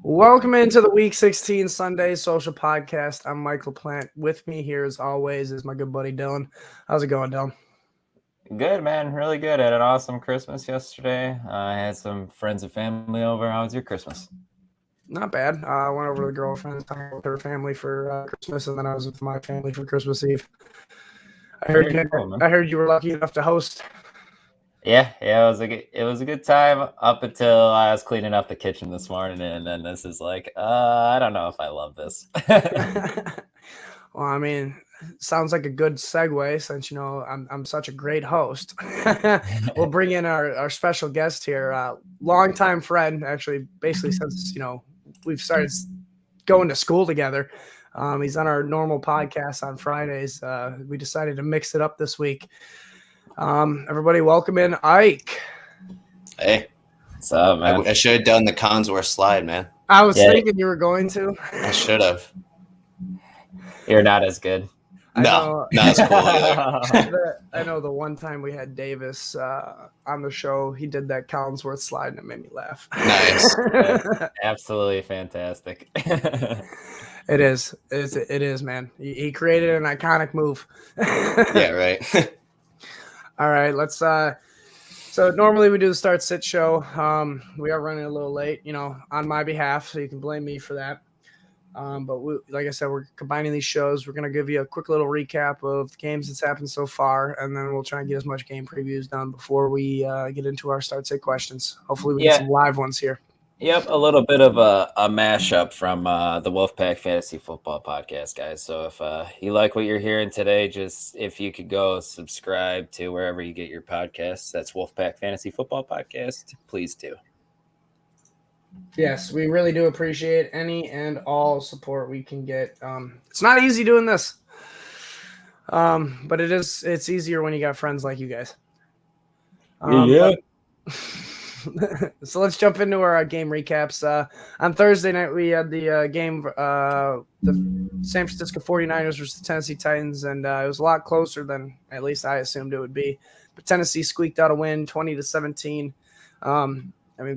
Welcome into the Week 16 Sunday Social Podcast. I'm Mike LaPlant. With me here, as always, is my good buddy Dylan. How's it going, Dylan? Good, man. Really good. I had an awesome Christmas yesterday. I had some friends and family over. How was your Christmas? Not bad. I went over to the girlfriend's, hung out with her family for Christmas, and then I was with my family for Christmas Eve. I heard you were lucky enough to host. Yeah, it was a good time up until I was cleaning up the kitchen this morning, and then this is like, I don't know if I love this. Well, I mean, sounds like a good segue since, I'm such a great host. We'll bring in our special guest here, longtime friend, actually, basically since, we've started going to school together. He's on our normal podcast on Fridays. We decided to mix it up this week. Everybody welcome in Ike. Hey. What's up, man? I should have done the Collinsworth slide, man. I was thinking you were going to. I should have. You're not as good. No, not as cool either. I know the one time we had Davis on the show, he did that Collinsworth slide and it made me laugh. Nice. Absolutely fantastic. It is, man. He created an iconic move. Yeah, right. All right, let's so normally we do the start sit show. We are running a little late, on my behalf, so you can blame me for that. But like I said, we're combining these shows. We're going to give you a quick little recap of games that's happened so far, and then we'll try and get as much game previews done before we get into our start sit questions. Hopefully we get some live ones here. Yep, a little bit of a mashup from the Wolfpack Fantasy Football Podcast, guys. So if you like what you're hearing today, just if you could go subscribe to wherever you get your podcasts, that's Wolfpack Fantasy Football Podcast, please do. Yes, we really do appreciate any and all support we can get. It's not easy doing this, but it's easier when you got friends like you guys. Yeah. So let's jump into our game recaps. On Thursday night, we had the game, the San Francisco 49ers versus the Tennessee Titans, and it was a lot closer than at least I assumed it would be. But Tennessee squeaked out a win, 20-17.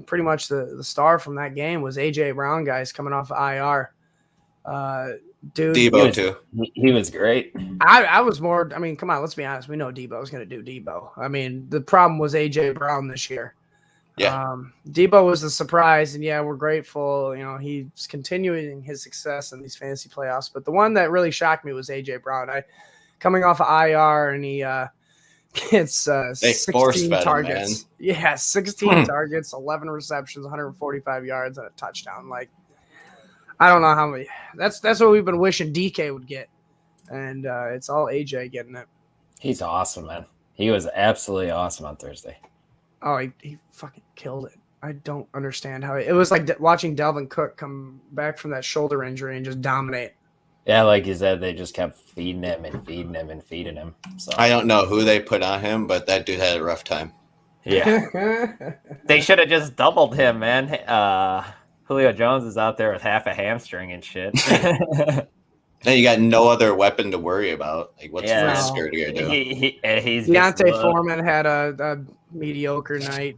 Pretty much the star from that game was A.J. Brown, guys, coming off of IR. Dude, Debo, too. He was great. I was more – come on, let's be honest. We know Debo's going to do Debo. The problem was A.J. Brown this year. Yeah. Debo was a surprise, and we're grateful. He's continuing his success in these fantasy playoffs. But the one that really shocked me was A.J. Brown. Coming off of IR, and he gets 16 targets. Him, 16 targets, 11 receptions, 145 yards, and a touchdown. I don't know how many. That's what we've been wishing DK would get, and it's all AJ getting it. He's awesome, man. He was absolutely awesome on Thursday. Oh, he fucking killed it. I don't understand how it was like watching Dalvin Cook come back from that shoulder injury and just dominate. Yeah, like you said, they just kept feeding him and feeding him and feeding him. So I don't know who they put on him, but that dude had a rough time. Yeah. They should have just doubled him, man. Julio Jones is out there with half a hamstring and shit. And you got no other weapon to worry about. What's Frisker going to do? He's Deontay Foreman had a mediocre night.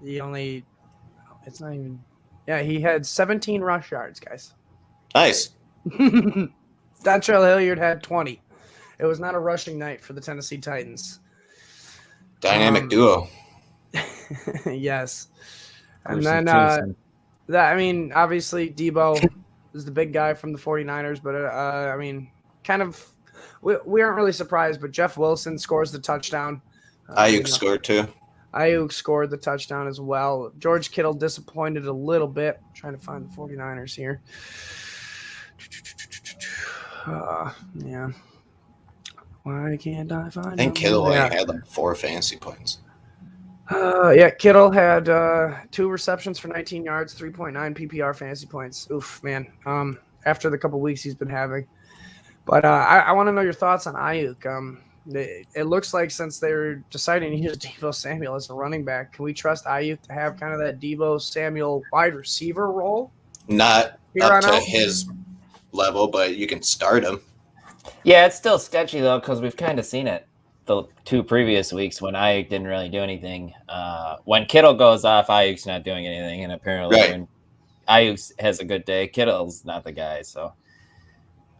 He had 17 rush yards, guys. Nice. Dontrell Hilliard had 20. It was not a rushing night for the Tennessee Titans. Dynamic duo. Yes. And then, obviously Debo is the big guy from the 49ers, but, we aren't really surprised, but Jeff Wilson scores the touchdown. Ayuk scored too. Ayuk scored the touchdown as well. George Kittle disappointed a little bit. I'm trying to find the 49ers here. Yeah. Why can't I find I think Kittle had 4 fantasy points. Kittle had 2 receptions for 19 yards, 3.9 PPR fantasy points. Oof, man. After the couple weeks he's been having. But I want to know your thoughts on Ayuk. It looks like since they're deciding to use Deebo Samuel as a running back, can we trust Ayuk to have kind of that Deebo Samuel wide receiver role? Not up to his level, but you can start him. Yeah, it's still sketchy, though, because we've kind of seen it the 2 previous weeks when Ayuk didn't really do anything. When Kittle goes off, Ayuk's not doing anything, and apparently Ayuk has a good day. Kittle's not the guy, so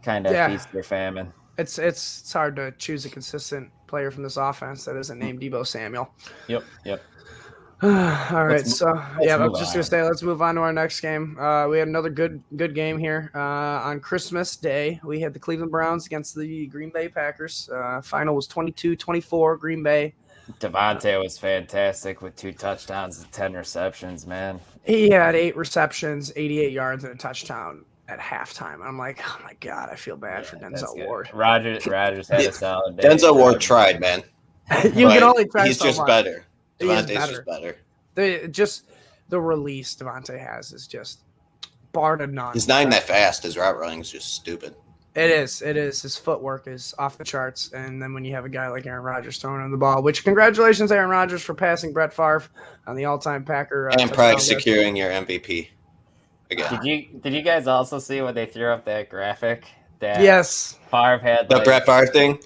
kind of feast or famine. It's hard to choose a consistent player from this offense that isn't named Deebo Samuel. Yep. All right, let's I'm just gonna say let's move on to our next game. We had another good game here on Christmas Day. We had the Cleveland Browns against the Green Bay Packers. Final was 22-24 Green Bay. Devonte was fantastic with 2 touchdowns and 10 receptions, man. He had 8 receptions, 88 yards, and a touchdown at halftime. I'm like, oh my God, I feel bad for Denzel Ward. Rogers had a solid day. Denzel Ward tried, man. You can only try he's so just much. better. Devontae's just better. The release Devonte has is just bar to none. He's not even that fast. His route running is just stupid. It is. His footwork is off the charts. And then when you have a guy like Aaron Rodgers throwing him the ball, which congratulations, Aaron Rodgers, for passing Brett Favre on the all-time Packer. And probably securing your MVP again. Did you guys also see when they threw up that graphic? That yes. Favre had the Brett Favre thing?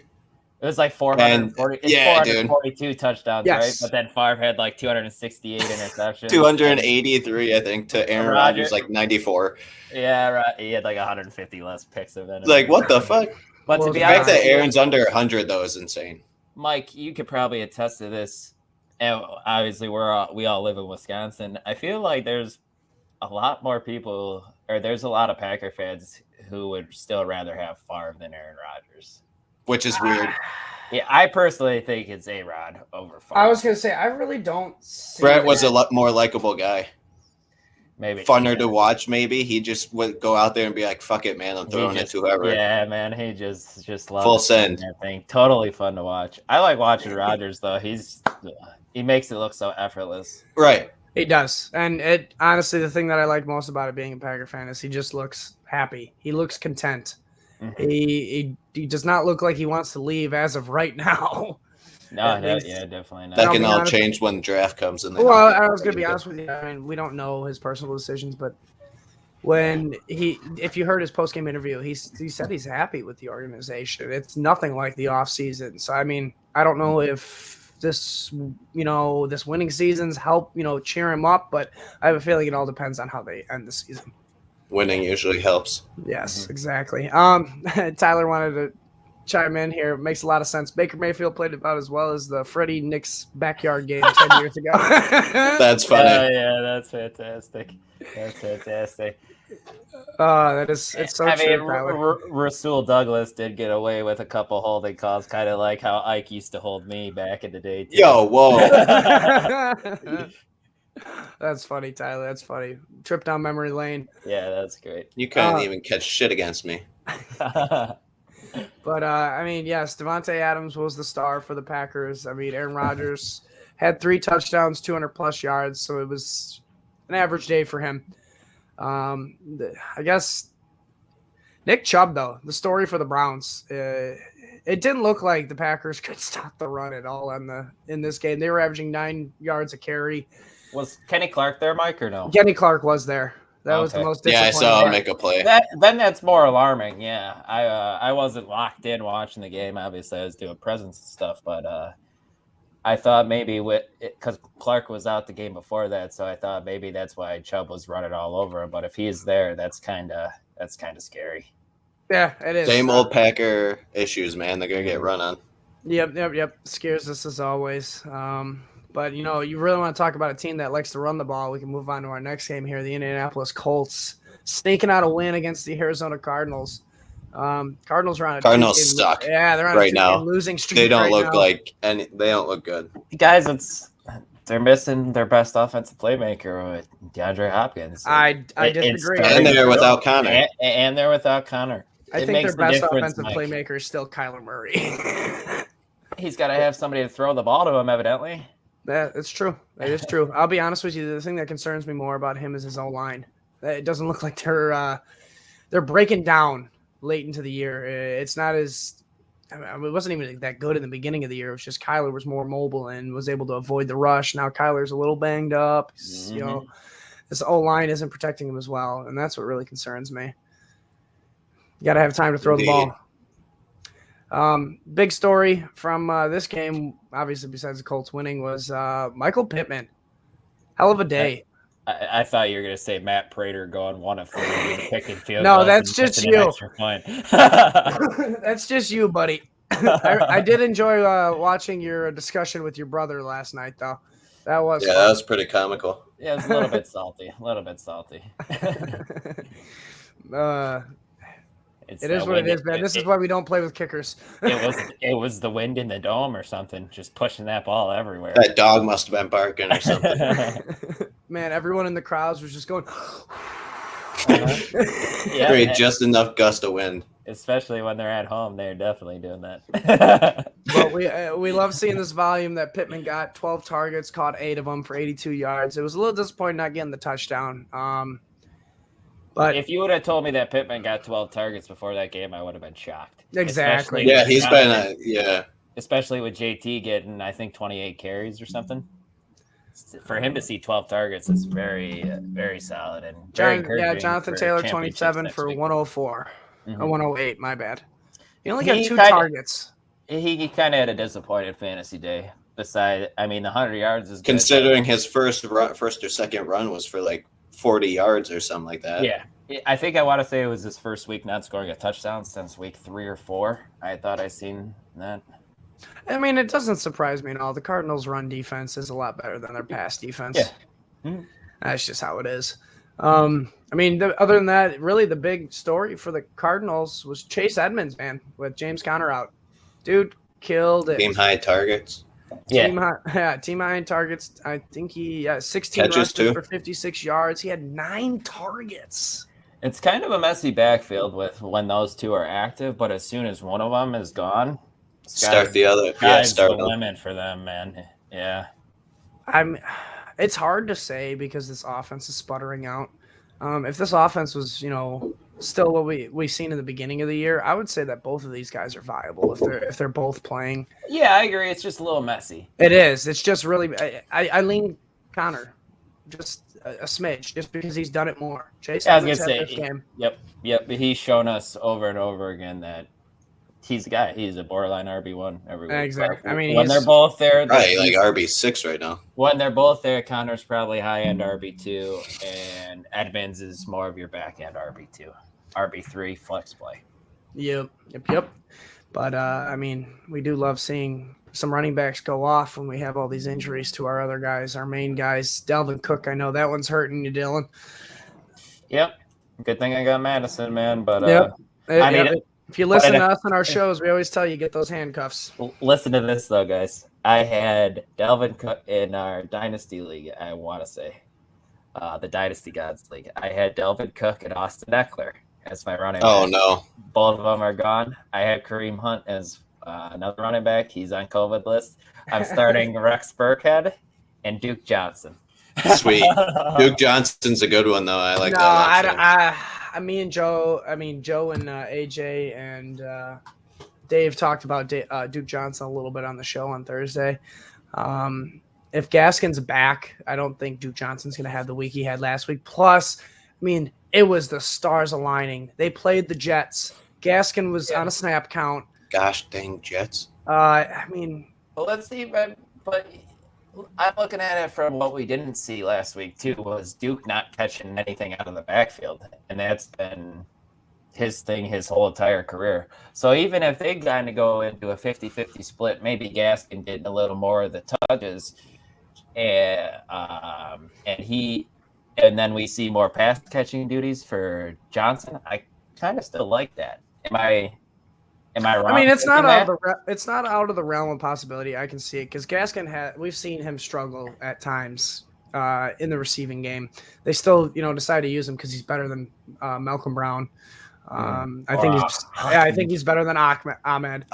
It was like 442 touchdowns, yes. Right? But then Favre had like 268 interceptions. 283, I think, to Aaron Rodgers, like 94. Yeah, right. He had like 150 less picks of it. Like, what the fuck? But to be the honest, fact that Aaron's under 100, though, is insane. Mike, you could probably attest to this. And obviously, we all live in Wisconsin. I feel like there's a lot more people, or there's a lot of Packer fans who would still rather have Favre than Aaron Rodgers. Which is weird. Yeah, I personally think it's A-Rod over Favre. I was going to say, I really don't see Brett was a lot more likable guy. Maybe funner to watch, maybe. He just would go out there and be like, fuck it, man, I'm throwing it to whoever. Yeah, man, he just loves full send. That thing. Totally fun to watch. I like watching Rodgers, though. He makes it look so effortless. Right. He does. And it honestly, the thing that I like most about it being a Packer fan is he just looks happy. He looks content. Mm-hmm. He does not look like he wants to leave as of right now. No, definitely not. That can all change when the draft comes in. Well, I was going to be honest with you. I mean, we don't know his personal decisions, but if you heard his post-game interview, he said he's happy with the organization. It's nothing like the offseason. So, I mean, I don't know if this winning seasons help, cheer him up, but I have a feeling it all depends on how they end the season. Winning usually helps. Yes, exactly. Tyler wanted to chime in here. It makes a lot of sense. Baker Mayfield played about as well as the Freddie Knicks backyard game 10 years ago. That's funny. Yeah, that's fantastic. It's so true. Rasul Douglas did get away with a couple holding calls, kind of like how Ike used to hold me back in the day. Too. Yo, whoa. That's funny, Tyler. That's funny. Trip down memory lane. Yeah, that's great. You couldn't even catch shit against me. But, I mean, yes, Devonte Adams was the star for the Packers. I mean, Aaron Rodgers had 3 touchdowns, 200-plus yards, so it was an average day for him. I guess Nick Chubb, though, the story for the Browns, it didn't look like the Packers could stop the run at all in this game. They were averaging 9 yards a carry. Was Kenny Clark there, Mike, or no? Kenny Clark was there. That was the most disappointing. Yeah, I saw him make a play. Then that's more alarming. Yeah, I wasn't locked in watching the game. Obviously, I was doing presents and stuff, but I thought maybe because Clark was out the game before that, so I thought maybe that's why Chubb was running all over him. But if he's there, that's kind of scary. Yeah, it is. Same old Packer issues, man. They're gonna get run on. Yep. Scares us as always. But, you really want to talk about a team that likes to run the ball. We can move on to our next game here, the Indianapolis Colts, sneaking out a win against the Arizona Cardinals. Cardinals are on a Cardinals suck. Yeah, they're on right a now. Losing streak. They don't look now. they don't look good. Guys, they're missing their best offensive playmaker with DeAndre Hopkins. I disagree. And they're without Connor. And they're without Connor. I think their best offensive playmaker is still Kyler Murray. He's got to have somebody to throw the ball to him, evidently. That's true. That is true. I'll be honest with you. The thing that concerns me more about him is his O-line. It doesn't look like they're breaking down late into the year. It's not as it wasn't even that good in the beginning of the year. It was just Kyler was more mobile and was able to avoid the rush. Now Kyler's a little banged up. This O-line isn't protecting him as well, and that's what really concerns me. You got to have time to throw the ball. Big story from this game, obviously besides the Colts winning, was Michael Pittman. Hell of a day. I thought you were going to say Matt Prater going 1 of 3 and kicking field No, goals that's and just missing an you. extra point. That's just you, buddy. I did enjoy watching your discussion with your brother last night, though. That was fun. That was pretty comical. Yeah, it was a little bit salty. It is what it is, man. This is why we don't play with kickers. It was the wind in the dome or something, just pushing that ball everywhere. That dog must have been barking or something. Man, everyone in the crowds was just going. Yeah, just enough gust of wind. Especially when they're at home, they're definitely doing that. But we love seeing this volume that Pittman got. 12 targets, caught 8 of them for 82 yards. It was a little disappointing not getting the touchdown. But if you would have told me that Pittman got 12 targets before that game, I would have been shocked. Exactly. Yeah, he's been especially with JT getting, I think, 28 carries or something. For him to see 12 targets is very, very solid and very encouraging. Jonathan Taylor, 27 for 104. Mm-hmm. 108, my bad. He only got 2 targets. He kind of had a disappointed fantasy day. Besides, the 100 yards is good. Considering his first or second run was for like 40 yards or something like that. Yeah. I think I want to say it was his first week not scoring a touchdown since week 3 or 4. I thought I seen that. It doesn't surprise me at all. The Cardinals' run defense is a lot better than their pass defense. Yeah. Mm-hmm. That's just how it is. Other than that, really the big story for the Cardinals was Chase Edmonds, man, with James Conner out. Dude killed it. Team high targets. Team high in targets. I think he 16 catches rushes for 56 yards. He had 9 targets. It's kind of a messy backfield with when those two are active, but as soon as one of them is gone, start the other. Start the limit for them, man. Yeah. It's hard to say because this offense is sputtering out. If this offense was, still what we seen in the beginning of the year, I would say that both of these guys are viable if they're both playing. Yeah, I agree. It's just a little messy. It is. It's just really. I lean Connor, just a smidge, just because he's done it more. Chase, I was gonna say, yep. He's shown us over and over again that he's a guy. He's a borderline RB1 every week. Exactly. When they're both there, right, like RB6 right now. When they're both there, Connor's probably high end RB2, and Edmonds is more of your back end RB2, RB3 flex play. Yep. But we do love seeing some running backs go off when we have all these injuries to our other guys, our main guys. Dalvin Cook, I know that one's hurting you, Dylan. Yep. Good thing I got Madison, man. But if you listen to us on our shows, we always tell you get those handcuffs. Listen to this, though, guys. I had Dalvin Cook in our Dynasty League, I want to say. The Dynasty Gods League. I had Dalvin Cook and Austin Eckler as my running back. Oh, no. Both of them are gone. I had Kareem Hunt as another running back. He's on COVID list. I'm starting Rex Burkhead and Duke Johnson. Sweet. Duke Johnson's a good one, though. I like that. Joe and AJ and Dave talked about Duke Johnson a little bit on the show on Thursday. If Gaskin's back, I don't think Duke Johnson's going to have the week he had last week. Plus, it was the stars aligning. They played the Jets. Gaskin was on a snap count. Gosh dang Jets. Well, let's see, but I'm looking at it from what we didn't see last week, too, was Duke not catching anything out of the backfield. And that's been his thing his whole entire career. So even if they kind of go into a 50-50 split, maybe Gaskin getting a little more of the touches, and then we see more pass catching duties for Johnson, I kind of still like that. Am I wrong? It's not out of the realm of possibility. I can see it because Gaskin we've seen him struggle at times in the receiving game. They still, decide to use him because he's better than Malcolm Brown. I think he's better than Ahmed.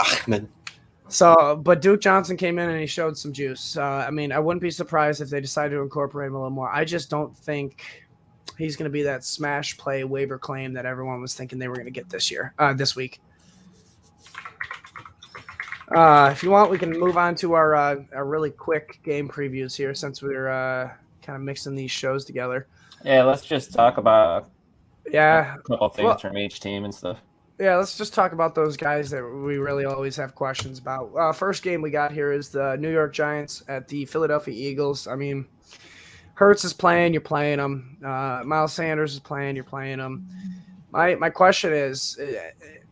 So, but Duke Johnson came in and he showed some juice. I wouldn't be surprised if they decide to incorporate him a little more. I just don't think he's going to be that smash play waiver claim that everyone was thinking they were going to get this week. If you want, we can move on to our really quick game previews here since we're kind of mixing these shows together. Yeah, let's just talk about a couple things from each team and stuff. Yeah, let's just talk about those guys that we really always have questions about. First game we got here is the New York Giants at the Philadelphia Eagles. Hurts is playing, you're playing him. Miles Sanders is playing, you're playing him. My question is,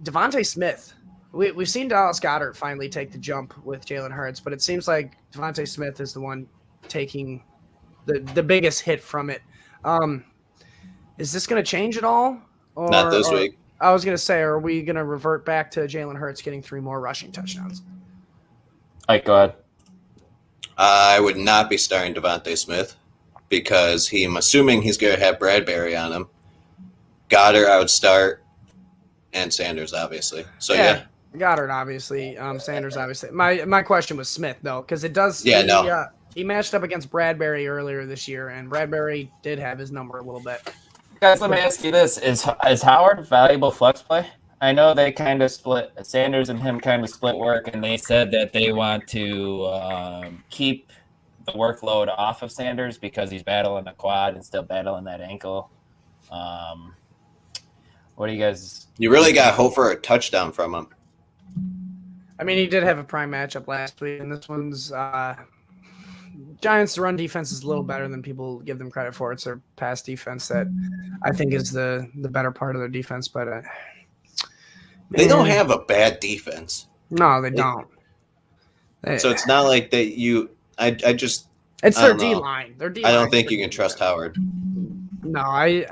Devonte Smith. We've seen Dallas Goedert finally take the jump with Jalen Hurts, but it seems like Devonte Smith is the one taking the biggest hit from it. Is this going to change at all? Not this week. I was going to say, are we going to revert back to Jalen Hurts getting 3 more rushing touchdowns? All right, go ahead. I would not be starting Devonte Smith because I'm assuming he's going to have Bradbury on him. Goddard, I would start, and Sanders, obviously. So, yeah. Goddard, obviously. Sanders, obviously. My question was Smith, though, because it does. Yeah, no. He matched up against Bradbury earlier this year, and Bradbury did have his number a little bit. Guys, let me ask you this. Is Howard a valuable flex play? I know they kind of split, Sanders and him kind of split work, and they said that they want to keep the workload off of Sanders because he's battling a quad and still battling that ankle. What do you guys... You really got to hope for a touchdown from him. I mean, he did have a prime matchup last week, and this one's... Giants' run defense is a little better than people give them credit for. It's their pass defense that I think is the better part of their defense, but... They don't have a bad defense. No, they don't. So it's not like that you – I just – It's their D-line. Their D-line. I don't think you can trust Howard. No,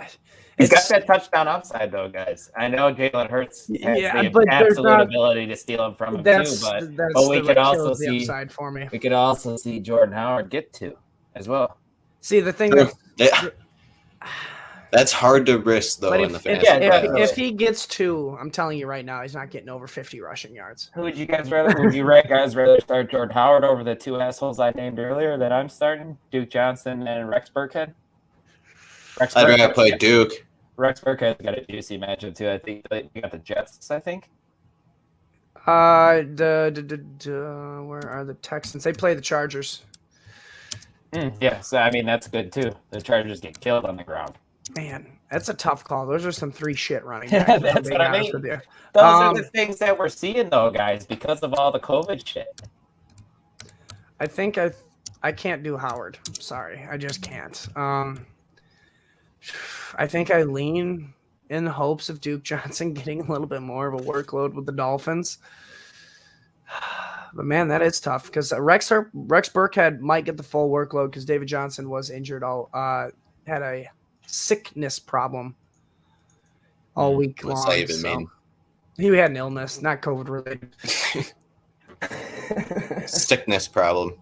He's got that touchdown upside, though, guys. I know Jalen Hurts has the absolute ability to steal him from him, too, but we could also see upside for me. We could also see Jordan Howard get to as well. See, the thing that's hard to risk, though, in the fantasy. If he gets 2, I'm telling you right now, he's not getting over 50 rushing yards. Who would you guys rather? Would you guys rather start Jordan Howard over the 2 assholes I named earlier that I'm starting, Duke Johnson and Rex Burkhead? I'd rather play Duke. Rex Burkhead's got a juicy matchup too. I think you got the Jets. I think. Where are the Texans? They play the Chargers. Yeah, so I mean that's good too. The Chargers get killed on the ground. Man, that's a tough call. Those are some 3 shit running backs. That's what I mean. Those are the things that we're seeing though, guys, because of all the COVID shit. I think I can't do Howard. Sorry, I just can't. I think I lean in the hopes of Duke Johnson getting a little bit more of a workload with the Dolphins. But, man, that is tough because Rex Burkhead might get the full workload because David Johnson was injured, had a sickness problem all week long. What's that even mean? He had an illness, not COVID-related. Sickness problem.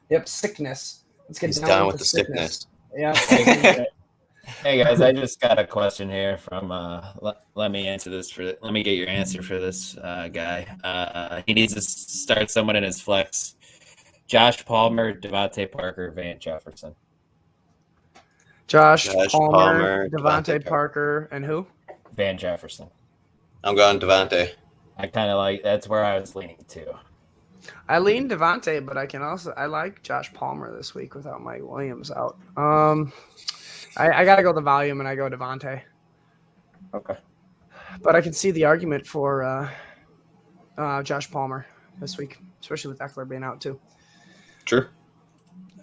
Yep, sickness. Let's get down with the sickness. Yeah. Hey guys, I just got a question here from. Let me answer this let me get your answer for this guy. He needs to start someone in his flex. Josh Palmer, Devontae Parker, Van Jefferson. Josh Palmer, Devontae Parker, and who? Van Jefferson. I'm going Devontae. I kind of like that's where I was leaning to. I lean Devontae, but I like Josh Palmer this week without Mike Williams out. I got to go the volume, and I go Devontae. Okay. But I can see the argument for Josh Palmer this week, especially with Eckler being out too. True.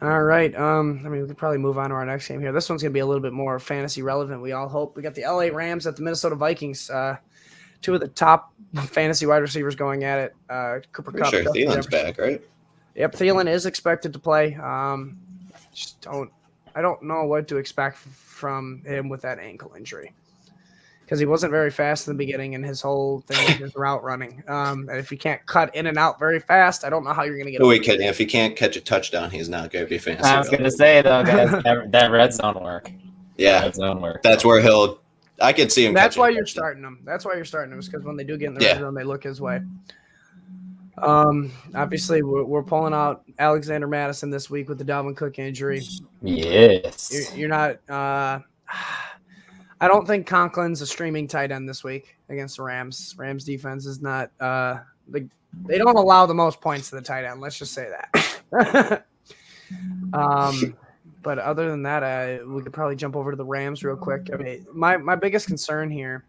All right. We could probably move on to our next game here. This one's going to be a little bit more fantasy relevant, we all hope. We got the LA Rams at the Minnesota Vikings. 2 of the top fantasy wide receivers going at it. Cooper Kupp. Sure, Thielen's back, right? Yep, Thielen is expected to play. I don't know what to expect from him with that ankle injury because he wasn't very fast in the beginning, and his whole thing is route running. And if you can't cut in and out very fast, I don't know how you're going to get. If he can't catch a touchdown, he's not going to be fantasy. I was going to say though, guys, that red zone work. Yeah, red zone work. That's where I could see him. That's why you're starting him. That's why you're starting him, is because when they do get in the red zone, they look his way. Obviously, we're pulling out Alexander Madison this week with the Dalvin Cook injury. Yes. You're not I don't think Conklin's a streaming tight end this week against the Rams. Rams defense is not they don't allow the most points to the tight end. Let's just say that. But other than that, we could probably jump over to the Rams real quick. I mean, my biggest concern here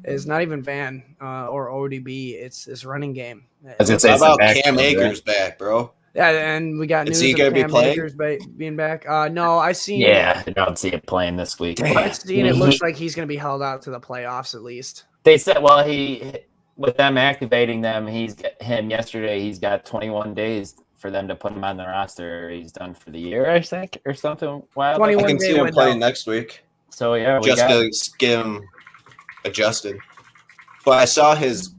is not even Van or ODB. It's this running game. How about Cam Akers back, bro? Yeah, and we got Is news he of gonna be Cam playing? Akers being back. No, I seen. Yeah, I don't see it playing this week. I seen it looks like he's going to be held out to the playoffs at least. They said, well, with them activating them, yesterday. He's got 21 days for them to put him on the roster. He's done for the year, I think, or something wild. 21 I can see him playing next week. So yeah, Just to get him adjusted. But I saw his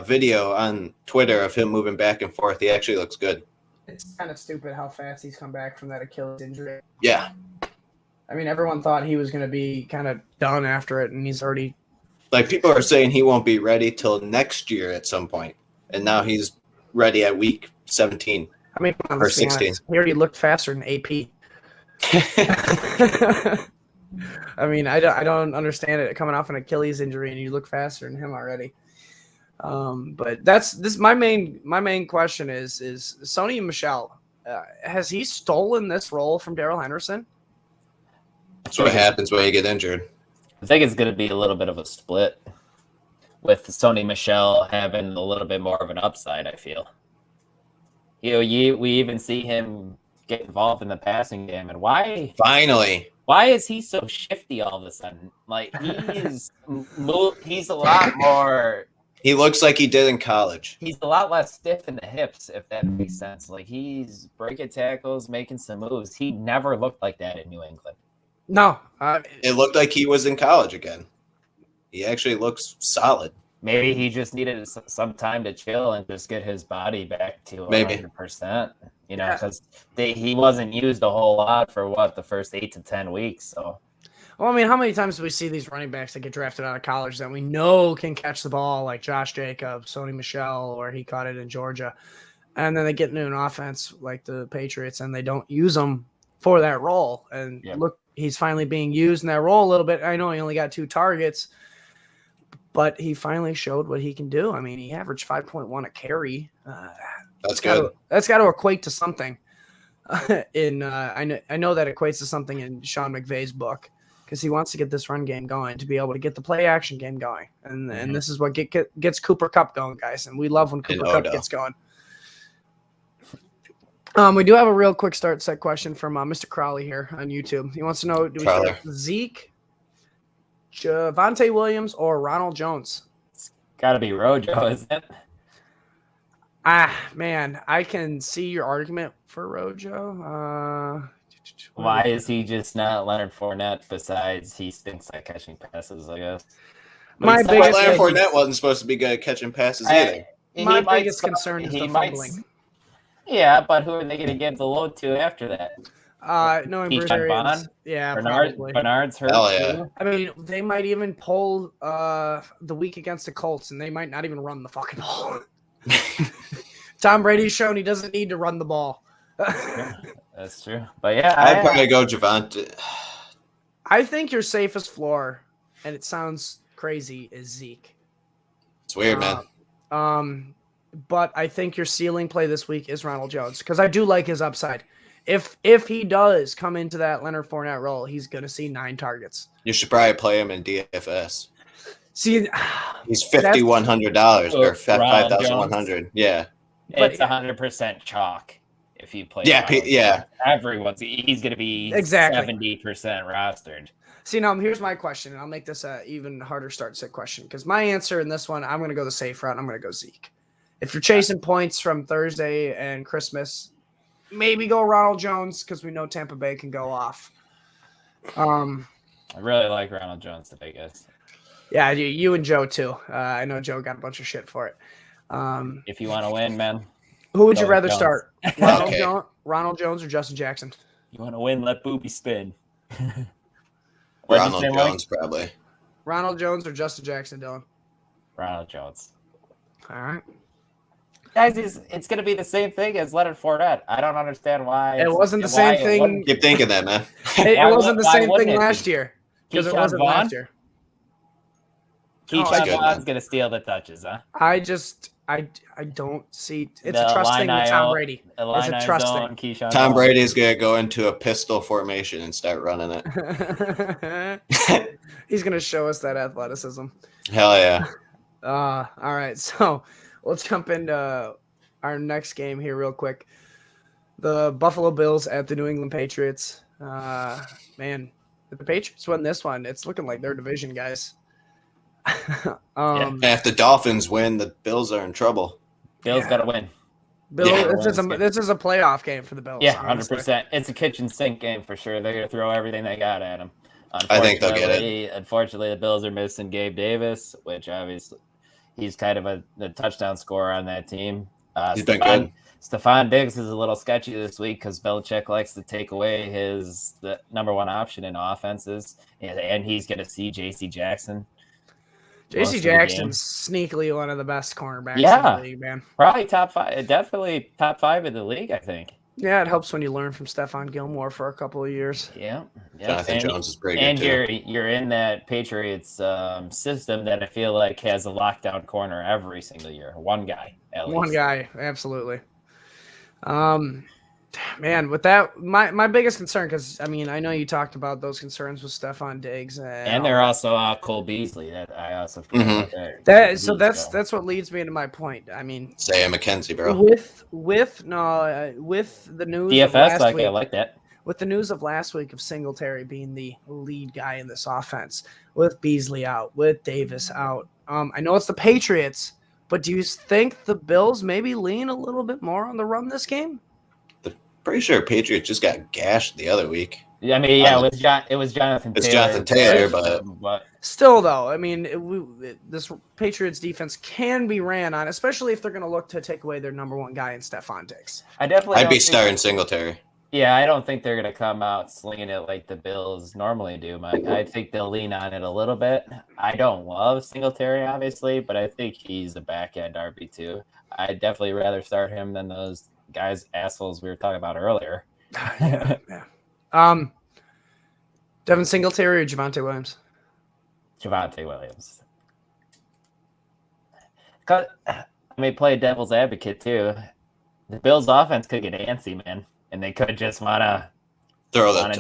video on Twitter of him moving back and forth. He actually looks good. It's kind of stupid how fast he's come back from that Achilles injury. Yeah. I mean, everyone thought he was going to be kind of done after it, and he's already. Like, people are saying he won't be ready till next year at some point, and now he's ready at week 17. I mean, or 16. He already looked faster than AP. I mean, I don't understand it coming off an Achilles injury and you look faster than him already. But my main question is Sony Michel, has he stolen this role from Darrell Henderson? That's what happens when you get injured. I think it's going to be a little bit of a split with Sony Michel having a little bit more of an upside, I feel. We even see him get involved in the passing game, and why is he so shifty all of a sudden? Like, he's a lot more. He looks like he did in college. He's a lot less stiff in the hips, if that makes sense. Like, he's breaking tackles, making some moves. He never looked like that in New England. No. It looked like he was in college again. He actually looks solid. Maybe he just needed some time to chill and just get his body back to 100%. Because he wasn't used a whole lot for the first 8 to 10 weeks. So, well, I mean, how many times do we see these running backs that get drafted out of college that we know can catch the ball, like Josh Jacobs, Sony Michel, or he caught it in Georgia, and then they get into an offense like the Patriots and they don't use them for that role. And look, he's finally being used in that role a little bit. I know he only got 2 targets, but he finally showed what he can do. I mean, he averaged 5.1 a carry. That's good. That's got to equate to something. I know that equates to something in Sean McVay's book because he wants to get this run game going to be able to get the play action game going, and this is what gets Cooper Kupp going, guys. And we love when Cooper Kupp gets going. We do have a real quick start set question from Mr. Crowley here on YouTube. He wants to know: do we start with Zeke, Javonte Williams, or Ronald Jones? It's got to be Rojo, isn't it? Man, I can see your argument for Rojo. Why is he just not Leonard Fournette? Besides, he stinks at catching passes, I guess. My biggest Leonard Fournette wasn't supposed to be good at catching passes either. My biggest concern is the fumbling. Yeah, but who are they going to give the load to after that? No, yeah, Bernard's hurt. Hell yeah. I mean, they might even pull the week against the Colts, and they might not even run the fucking ball. Tom Brady's shown he doesn't need to run the ball. That's true. But yeah, I'd probably go Javonte. I think your safest floor, and it sounds crazy, is Zeke. It's weird, man. But I think your ceiling play this week is Ronald Jones because I do like his upside. If he does come into that Leonard Fournette role, he's going to see 9 targets. You should probably play him in DFS. See, he's $5,100 or $5,100. Yeah, it's 100% chalk if you play. Yeah. He's going to be 70% rostered. See, now here's my question, and I'll make this a even harder start sit question because my answer in this one, I'm going to go the safe route. I'm going to go Zeke. If you're chasing points from Thursday and Christmas, maybe go Ronald Jones because we know Tampa Bay can go off. I really like Ronald Jones today, guys. Yeah, you and Joe too. I know Joe got a bunch of shit for it. If you want to win, man. Who would you rather start? Ronald Jones or Justin Jackson? You want to win, let Booby spin. Ronald Jones, probably. Ronald Jones or Justin Jackson, Dylan? Ronald Jones. All right. Guys, it's going to be the same thing as Leonard Fournette. I don't understand why. It wasn't the same thing. Keep thinking that, man. It wasn't the same thing last year. Because it wasn't last year. Keyshawn Vaughn's going to steal the touches, huh? I don't see. It's a trust thing with Tom Brady. It's a trust thing. Tom Brady's going to go into a pistol formation and start running it. He's going to show us that athleticism. Hell yeah. All right, so let's jump into our next game here real quick. The Buffalo Bills at the New England Patriots. Man, if the Patriots win this one, it's looking like their division, guys. If the Dolphins win, the Bills are in trouble. Bills got to win. This is a playoff game for the Bills. Yeah, 100%. It's a kitchen sink game for sure. They're going to throw everything they got at them. I think they'll get it. Unfortunately, the Bills are missing Gabe Davis, which obviously he's kind of the touchdown scorer on that team. He's been good. Stephon Diggs is a little sketchy this week because Belichick likes to take away the number one option in offenses, and he's going to see J.C. Jackson. J.C. Jackson's sneakily one of the best cornerbacks in the league, man. Probably top 5, definitely top 5 in the league, I think. Yeah, it helps when you learn from Stephon Gilmore for a couple of years. Yeah. Jonathan Jones is pretty good, too. And you're in that Patriots system that I feel like has a lockdown corner every single year. One guy, at least. One guy, absolutely. Man, with that, my biggest concern, because I mean, I know you talked about those concerns with Stephon Diggs, and they're also Cole Beasley. That I also forgot about that's what leads me to my point. I mean, Isaiah McKenzie, bro. With the news DFS of last week, I like that. With the news of last week of Singletary being the lead guy in this offense, with Beasley out, with Davis out, I know it's the Patriots, but do you think the Bills maybe lean a little bit more on the run this game? Pretty sure Patriots just got gashed the other week. Yeah, I mean, it was Jonathan Taylor. It's Jonathan Taylor, but still, though, I mean, this Patriots defense can be ran on, especially if they're going to look to take away their number one guy in Stephon Diggs. I'd be starting Singletary. Yeah, I don't think they're going to come out slinging it like the Bills normally do, Mike. I think they'll lean on it a little bit. I don't love Singletary, obviously, but I think he's a back-end RB2. I'd definitely rather start him than those assholes we were talking about earlier. Devin Singletary or Javonte Williams? Javonte Williams. I mean, play devil's advocate too. The Bills' offense could get antsy, man, and they could just want to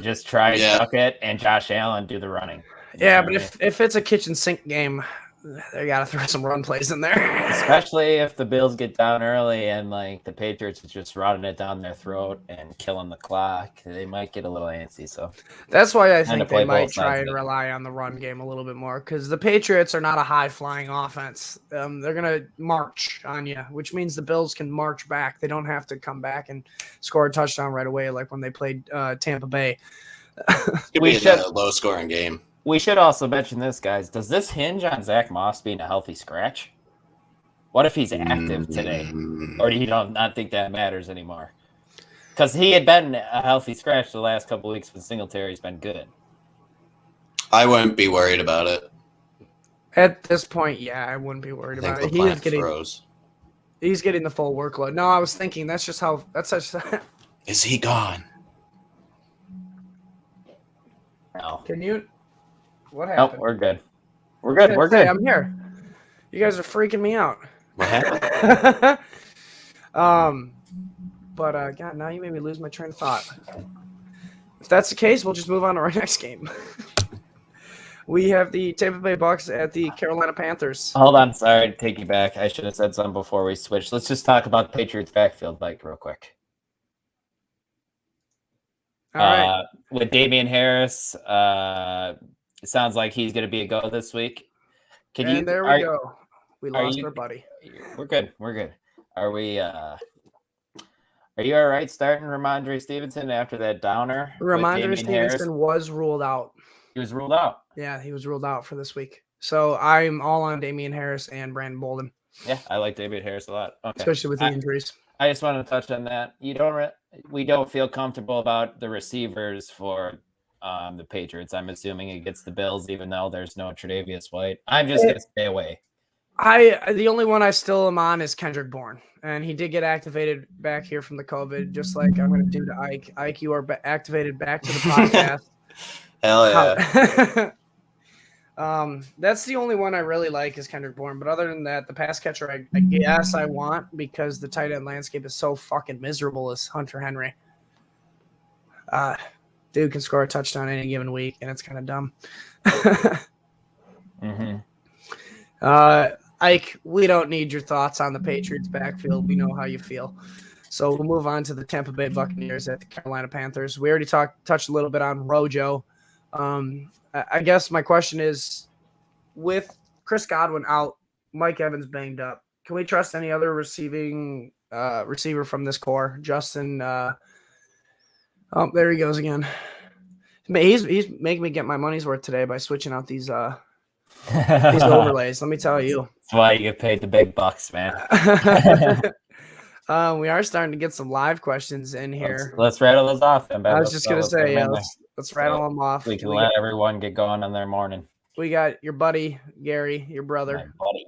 just try and chuck it, and Josh Allen do the running. Yeah, but if it's a kitchen sink game, they got to throw some run plays in there. Especially if the Bills get down early and like the Patriots are just running it down their throat and killing the clock, they might get a little antsy. So that's why I think they might try and rely on the run game a little bit more, because the Patriots are not a high-flying offense. They're going to march on you, which means the Bills can march back. They don't have to come back and score a touchdown right away like when they played Tampa Bay. It's going to be a low-scoring game. We should also mention this, guys. Does this hinge on Zach Moss being a healthy scratch? What if he's active today? Or do you not think that matters anymore? Because he had been a healthy scratch the last couple of weeks, but Singletary's been good. I wouldn't be worried about it. At this point, yeah, I wouldn't be worried about it. He's getting the full workload. No, I was thinking that's just. Is he gone? No. Can you? What happened? Nope, we're good. We're good. We're good. I'm here. You guys are freaking me out. What happened? But God, now you made me lose my train of thought. If that's the case, we'll just move on to our next game. We have the Tampa Bay Bucks at the Carolina Panthers. Hold on, sorry to take you back. I should have said something before we switched. Let's just talk about the Patriots backfield, Mike, real quick. All right. With Damian Harris, it sounds like he's going to be a go this week. There we go. We lost our buddy. We're good. We're good. Are we? Are you all right starting Ramondre Stevenson after that downer? Ramondre Stevenson was ruled out. He was ruled out. Yeah, he was ruled out for this week. So I'm all on Damian Harris and Brandon Bolden. Yeah, I like Damian Harris a lot. Okay. Especially with the injuries. I just want to touch on that. We don't feel comfortable about the receivers for the Patriots. I'm assuming it gets the Bills, even though there's no Tre'Davious White. I'm just gonna stay away. The only one I still am on is Kendrick Bourne, and he did get activated back here from the COVID, just like I'm going to do to Ike. Ike, you are activated back to the podcast. Hell yeah. That's the only one I really like is Kendrick Bourne. But other than that, the pass catcher I guess I want, because the tight end landscape is so fucking miserable, is Hunter Henry. Dude can score a touchdown any given week, and it's kind of dumb. Mm-hmm. Ike, we don't need your thoughts on the Patriots backfield. We know how you feel. So we'll move on to the Tampa Bay Buccaneers at the Carolina Panthers. We already touched a little bit on Rojo. I guess my question is, with Chris Godwin out, Mike Evans banged up, can we trust any other receiver from this core? Justin, oh, there he goes again. He's making me get my money's worth today by switching out these overlays. Let me tell you. That's why you get paid the big bucks, man. We are starting to get some live questions in here. Let's rattle those off. I was just gonna say, yeah, let's rattle them off. We can let everyone get going on their morning. We got your buddy Gary, your brother. My buddy.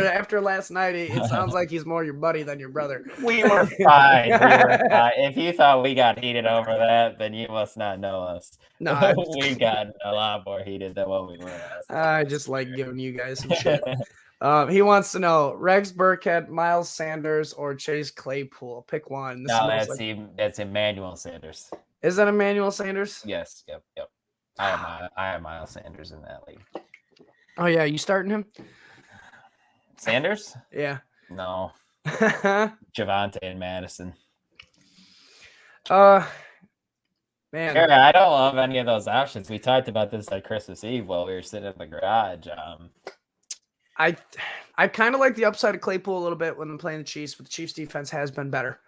after last night, it sounds like he's more your buddy than your brother. We were fine. If you thought we got heated over that, then you must not know us. No, we got a lot more heated than what we were. I just like giving you guys some shit. He wants to know Rex Burkhead, Miles Sanders, or Chase Claypool. Pick one. That's Emmanuel Sanders. Is that Emmanuel Sanders? Yes. Yep. I have Miles Sanders in that league. Oh yeah, you starting him? Sanders? Yeah. No. Devonte and Madison. Man. I don't love any of those options. We talked about this at Christmas Eve while we were sitting in the garage. I kind of like the upside of Claypool a little bit when I'm playing the Chiefs, but the Chiefs defense has been better.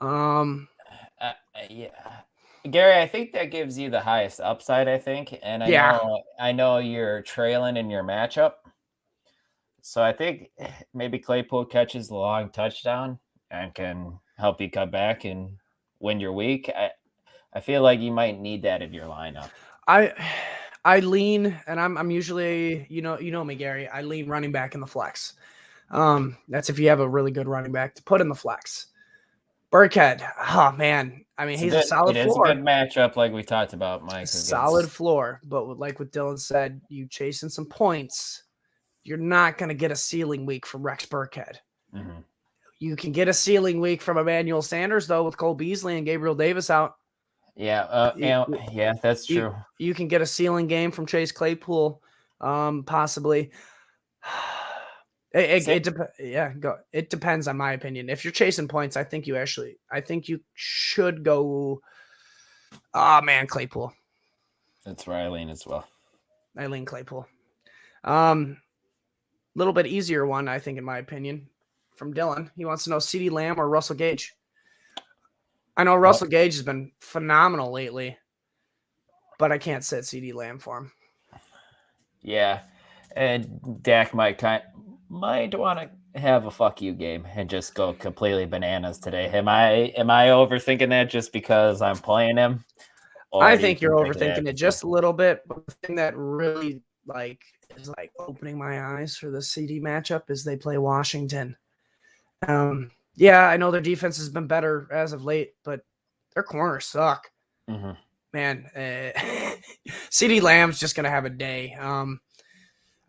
Yeah. Gary, I think that gives you the highest upside, I think. And I know you're trailing in your matchup. So I think maybe Claypool catches the long touchdown and can help you come back and win your week. I feel like you might need that in your lineup. I lean, and I'm usually, you know me, Gary, I lean running back in the flex. That's if you have a really good running back to put in the flex. Burkhead, oh man, I mean, he's a solid floor. It is a good matchup, like we talked about, Mike. Solid floor, but like what Dylan said, you chasing some points, you're not going to get a ceiling week from Rex Burkhead. Mm-hmm. You can get a ceiling week from Emmanuel Sanders, though, with Cole Beasley and Gabriel Davis out. Yeah, yeah, that's true. You can get a ceiling game from Chase Claypool, possibly. It depends on my opinion. If you're chasing points, I think you should go. Oh man, Claypool. That's where I lean as well. I lean Claypool. Little bit easier one, I think, in my opinion, from Dylan. He wants to know CeeDee Lamb or Russell Gage. I know Russell Gage has been phenomenal lately, but I can't sit CeeDee Lamb for him. Yeah, and Dak might want to have a fuck you game and just go completely bananas today. Am I overthinking that just because I'm playing him? I think you're overthinking it just a little bit. But the thing that really is opening my eyes for the CD matchup is they play Washington. Yeah, I know their defense has been better as of late, but their corners suck. Mm-hmm. Man, CeeDee Lamb's just gonna have a day.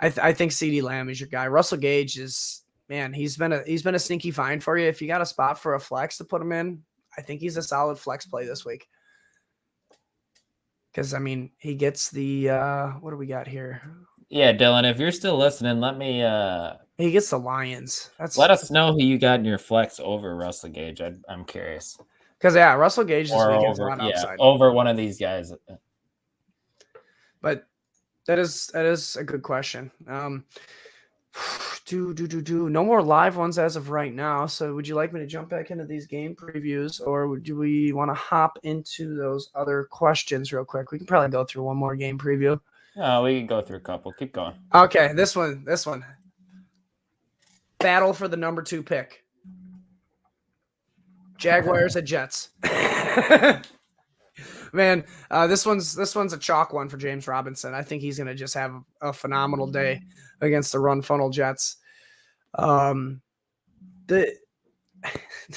I think CeeDee Lamb is your guy. Russell Gage is, man, he's been a sneaky find for you. If you got a spot for a flex to put him in, I think he's a solid flex play this week. Because I mean, he gets the what do we got here? Yeah, Dylan, if you're still listening, let me. He gets the Lions. Let us know who you got in your flex over Russell Gage. I'm curious. Because Russell Gage this week has a lot of upside over one of these guys. But that is a good question. No more live ones as of right now. So would you like me to jump back into these game previews, or do we want to hop into those other questions real quick? We can probably go through one more game preview. No, we can go through a couple. Keep going. Okay, this one. Battle for the number 2 pick. Jaguars at Jets. Man, this one's a chalk one for James Robinson. I think he's going to just have a phenomenal day against the run funnel Jets. The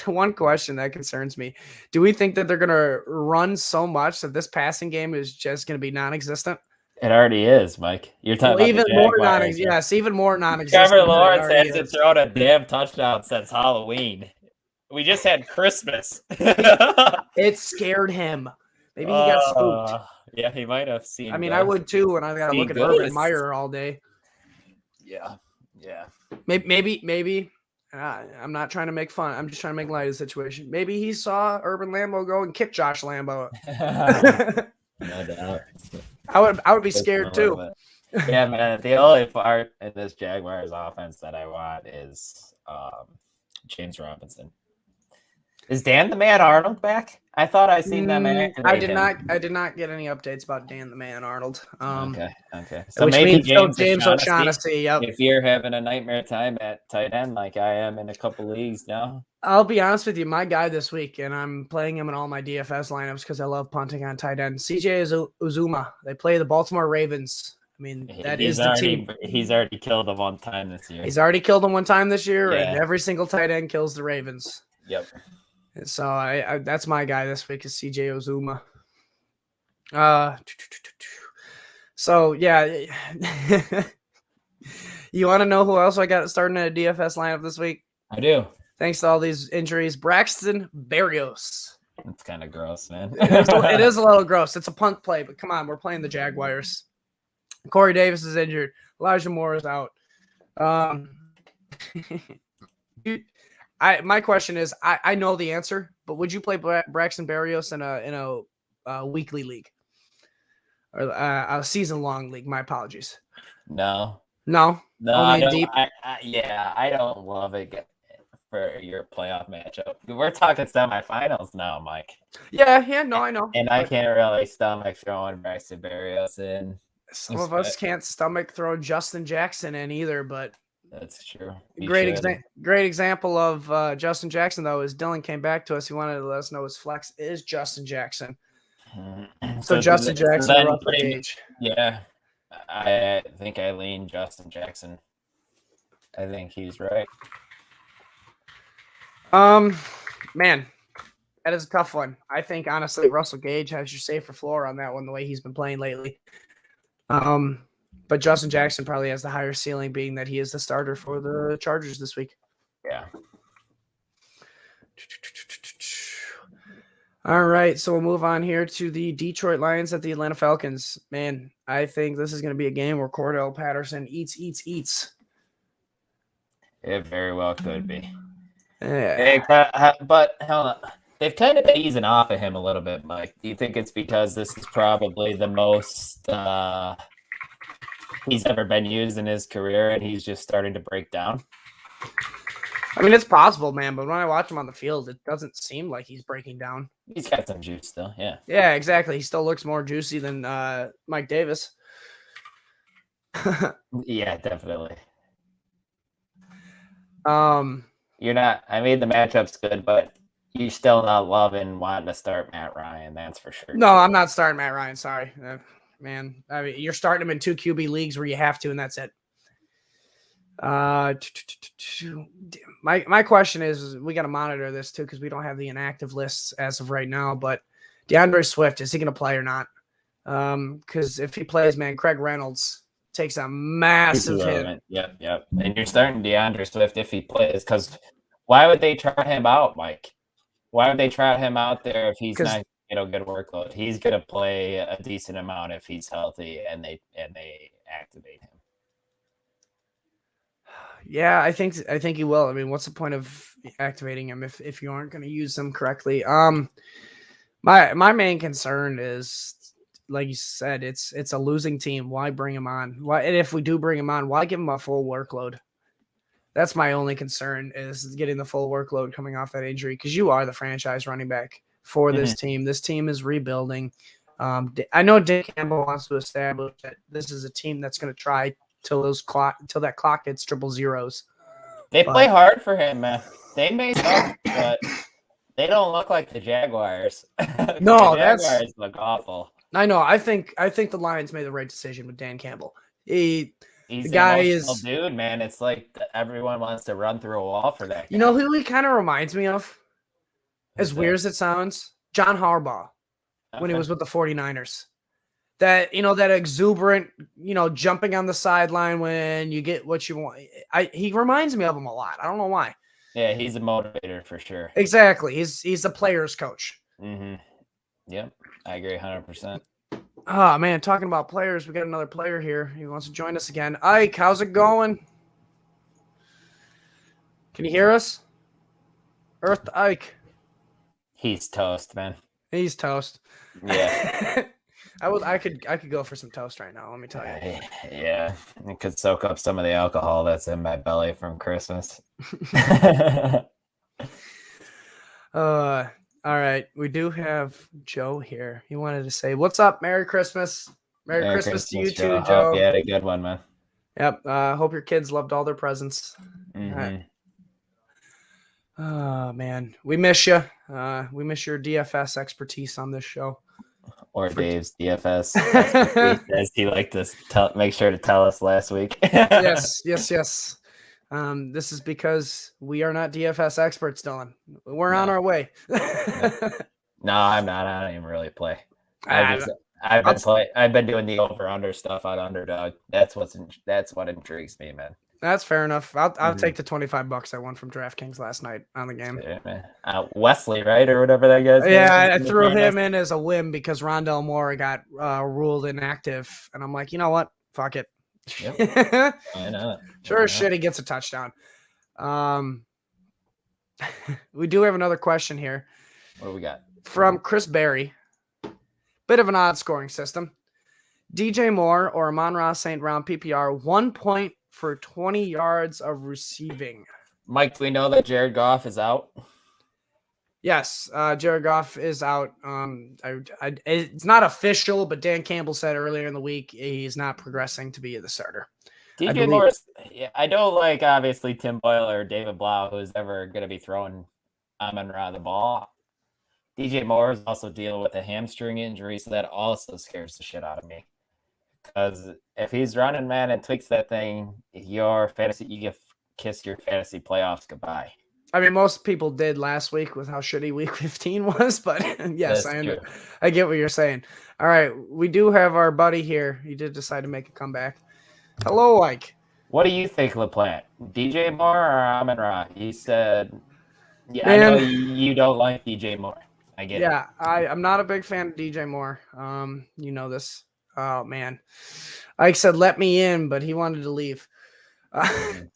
one question that concerns me, do we think that they're going to run so much that this passing game is just going to be non-existent? It already is, Mike. You're talking about even more non-existent. Yes, even more non-existent. Trevor Lawrence hasn't thrown a damn touchdown since Halloween. We just had Christmas. It scared him. Maybe he got spooked. Yeah, he might have seen. I mean, I would too when I got to look at Urban Meyer all day. Yeah. Maybe. I'm not trying to make fun. I'm just trying to make light of the situation. Maybe he saw Urban Lambo go and kick Josh Lambo. No doubt. I would be scared too. Yeah, man. The only part in this Jaguars offense that I want is James Robinson. Is Dan the Man Arnold back? I thought I seen them activate I did him. I did not get any updates about Dan the Man Arnold. Okay. So which maybe means James O'Shaughnessy. Yep. If you're having a nightmare time at tight end like I am in a couple leagues now. I'll be honest with you, my guy this week, and I'm playing him in all my DFS lineups because I love punting on tight end. CJ Uzuma. They play the Baltimore Ravens. I mean, he's already killed him one time this year. He's already killed him one time this year, and every single tight end kills the Ravens. Yep. So I that's my guy this week is CJ Uzuma. So yeah, you want to know who else I got starting in a DFS lineup this week? I do. Thanks to all these injuries, Braxton Berrios. It's kind of gross, man. It is a little gross. It's a punt play, but come on, we're playing the Jaguars. Corey Davis is injured. Elijah Moore is out. My question is, I know the answer, but would you play Braxton Berrios in a weekly league or a season-long league? My apologies. No. Only deep. I don't love it for your playoff matchup. We're talking semifinals now, Mike. Yeah. No, I know. And I can't really stomach throwing Braxton Berrios in. Some of us can't stomach throwing Justin Jackson in either, but that's true. Great example of Justin Jackson, though, is Dylan came back to us. He wanted to let us know his flex is Justin Jackson. So Justin Jackson, Gage. Yeah, I think I lean Justin Jackson. I think he's right. Man, that is a tough one. I think, honestly, Russell Gage has your safer floor on that one, the way he's been playing lately. But Justin Jackson probably has the higher ceiling, being that he is the starter for the Chargers this week. Yeah. All right, so we'll move on here to the Detroit Lions at the Atlanta Falcons. Man, I think this is going to be a game where Cordell Patterson eats. It very well could be. Yeah. But hell no. They've kind of been easing off of him a little bit, Mike. Do you think it's because this is probably the most he's ever been used in his career and he's just starting to break down? I mean, it's possible, man, but when I watch him on the field, it doesn't seem like he's breaking down. He's got some juice still, yeah. Yeah, exactly. He still looks more juicy than Mike Davis. Yeah, definitely. You're not – I mean, the matchup's good, but you're still not loving wanting to start Matt Ryan, that's for sure. No, I'm not starting Matt Ryan. Sorry, man. I mean, you're starting him in 2 QB leagues where you have to, and that's it. My question is, we got to monitor this too because we don't have the inactive lists as of right now. But DeAndre Swift, is he going to play or not? Because if he plays, man, Craig Reynolds takes a massive hit. Yep. And you're starting DeAndre Swift if he plays, because why would they trot him out, Mike? Why would they trot him out there if he's not good workload? He's going to play a decent amount if he's healthy and they activate him. Yeah, I think he will. I mean, what's the point of activating him if you aren't going to use them correctly? My main concern is, like you said, it's a losing team. Why bring him on? Why, and if we do bring him on, why give him a full workload? That's my only concern, is getting the full workload coming off that injury, because you are the franchise running back for this team. This team is rebuilding. I know Dick Campbell wants to establish that this is a team that's going to try till that clock hits triple zeros. They play hard for him, man. They may suck, but they don't look like the Jaguars. No, the Jaguars look awful. I know. I think the Lions made the right decision with Dan Campbell. He's the guy is dude, man. It's like everyone wants to run through a wall for that guy. You know who he kind of reminds me of? As weird as it sounds, John Harbaugh when he was with the 49ers. That exuberant, jumping on the sideline when you get what you want. He reminds me of him a lot. I don't know why. Yeah, he's a motivator for sure. Exactly. He's a player's coach. Mm-hmm. Yep, I agree 100%. Oh, man, talking about players, we got another player here. He wants to join us again. Ike, how's it going? Can you hear us? Earth Ike. He's toast, man. He's toast. Yeah. I could go for some toast right now, let me tell you. Yeah. It could soak up some of the alcohol that's in my belly from Christmas. All right. We do have Joe here. He wanted to say, "What's up? Merry Christmas. Merry Christmas to you too, Joe." Hope you had a good one, man. Yep. Hope your kids loved all their presents. Mm-hmm. All right. Oh man, we miss you. We miss your DFS expertise on this show. Or Dave's DFS expertise, as he liked to make sure to tell us last week. Yes. This is because we are not DFS experts, Dylan. We're on our way. No, I'm not. I don't even really play. I've been doing the over/under stuff on Underdog. That's what intrigues me, man. That's fair enough. I'll take the $25 I won from DraftKings last night on the game. Yeah, man. Wesley, right, or whatever that guy's name is. I threw him in as a whim because Rondell Moore got ruled inactive, and I'm like, you know what? Fuck it. Yep. Why not? Sure as shit, he gets a touchdown. We do have another question here. What do we got? From Chris Berry. Bit of an odd scoring system. DJ Moore or Amon-Ra St. Brown PPR, 1 point for 20 yards of receiving. Mike, do we know that Jared Goff is out? Yes, Jared Goff is out. It's not official, but Dan Campbell said earlier in the week he's not progressing to be the starter. DJ Moore, I don't like, obviously, Tim Boyle or David Blau, who's ever going to be throwing Amon-Ra the ball. DJ Moore is also dealing with a hamstring injury, so that also scares the shit out of me. Because if he's running, man, and tweaks that thing, you kiss your fantasy playoffs goodbye. I mean, most people did last week with how shitty week 15 was, but yes, I get what you're saying. All right, we do have our buddy here. He did decide to make a comeback. Hello, Ike. What do you think, LaPlant? DJ Moore or Amon-Ra? He said, yeah, man, I know you don't like DJ Moore. I get it. Yeah, I'm not a big fan of DJ Moore. You know this. Oh, man. Ike said, let me in, but he wanted to leave. I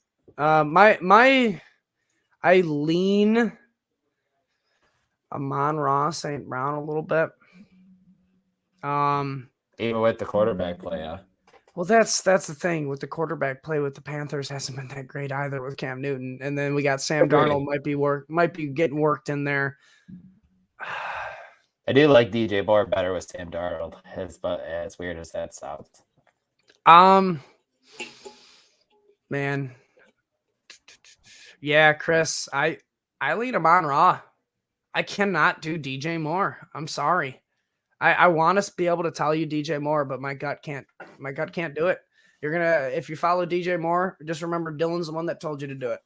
lean Amon-Ra St. Brown a little bit. Even with the quarterback play, yeah. Well, that's the thing with the quarterback play with the Panthers hasn't been that great either with Cam Newton, and then we got Sam Darnold might be getting worked in there. I do like DJ Moore better with Sam Darnold, but as weird as that sounds. Man. Yeah, Chris, I lean Amon-Ra. I cannot do DJ Moore. I'm sorry. I want to be able to tell you DJ Moore, but my gut can't do it. If you follow DJ Moore, just remember Dylan's the one that told you to do it.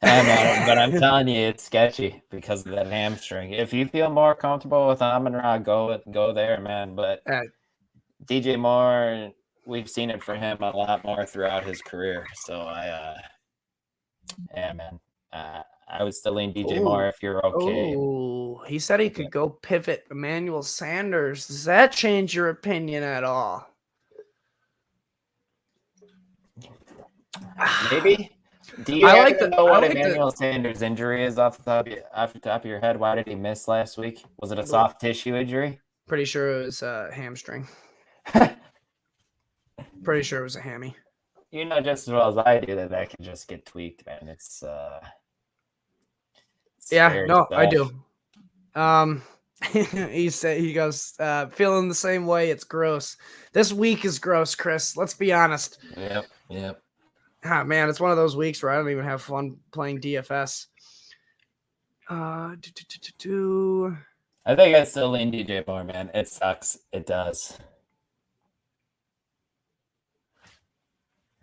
But I'm telling you, it's sketchy because of that hamstring. If you feel more comfortable with Amon-Ra, go there, man. But DJ Moore, we've seen it for him a lot more throughout his career. So man, I would still lean DJ Moore if you're okay. Oh, he said he could go pivot Emmanuel Sanders. Does that change your opinion at all? Maybe. Do you know what Emmanuel Sanders' injury is off the top of your head? Why did he miss last week? Was it a soft tissue injury? Pretty sure it was a hamstring. Pretty sure it was a hammy. You know just as well as I do that can just get tweaked, man. It's yeah, no, I do. He goes, feeling the same way. It's gross. This week is gross, Chris. Let's be honest. Yep. Ah, man, it's one of those weeks where I don't even have fun playing DFS. I think I still lean DJ Moore, man. It sucks. It does.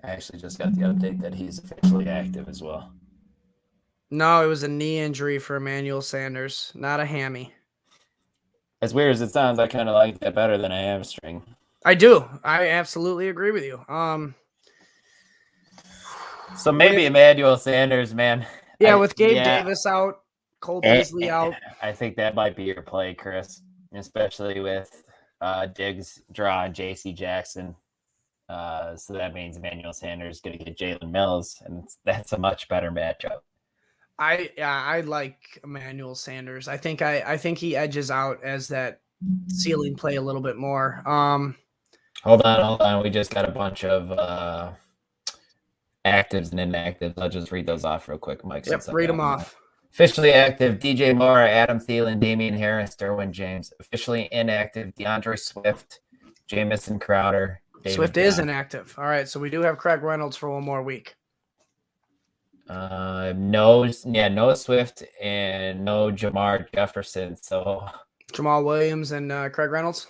I actually just got the update that he's officially active as well. No, it was a knee injury for Emmanuel Sanders, not a hammy. As weird as it sounds, I kind of like that better than a hamstring. I do. I absolutely agree with you. So maybe Emmanuel Sanders, man. Yeah, with Gabe Davis out, Cole Beasley out. I think that might be your play, Chris, especially with Diggs drawing J.C. Jackson. So that means Emmanuel Sanders is going to get Jalen Mills, and that's a much better matchup. I like Emmanuel Sanders. I think he edges out as that ceiling play a little bit more. Hold on. We just got a bunch of actives and inactives. I'll just read those off real quick, Mike. Yep, read them off. Officially active, DJ Moore, Adam Thielen, Damian Harris, Derwin James. Officially inactive, DeAndre Swift, Jamison Crowder. David Swift Brown. is inactive. All right, so we do have Craig Reynolds for one more week. No Swift and no Jamar Jefferson. So Jamal Williams and Craig Reynolds.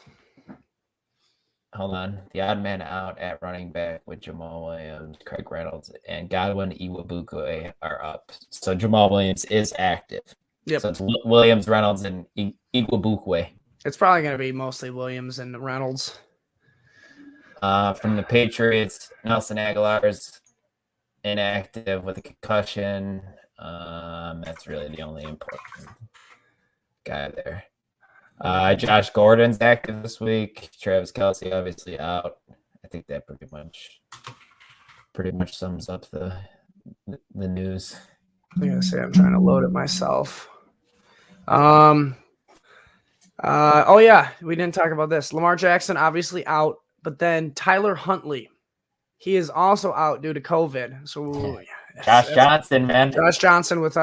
Hold on. The odd man out at running back with Jamal Williams, Craig Reynolds, and Godwin Iwabukwe are up. So Jamal Williams is active. Yep. So it's Williams, Reynolds, and Iwabukwe. It's probably going to be mostly Williams and Reynolds. From the Patriots, Nelson Aguilar's inactive with a concussion. That's really the only important guy there. Josh Gordon's active this week. Travis Kelce obviously out. I think that pretty much sums up the news. I'm gonna say I'm trying to load it myself. Oh yeah, we didn't talk about this. Lamar Jackson obviously out, but then Tyler Huntley, he is also out due to COVID. So Josh Johnson, man. Josh Johnson with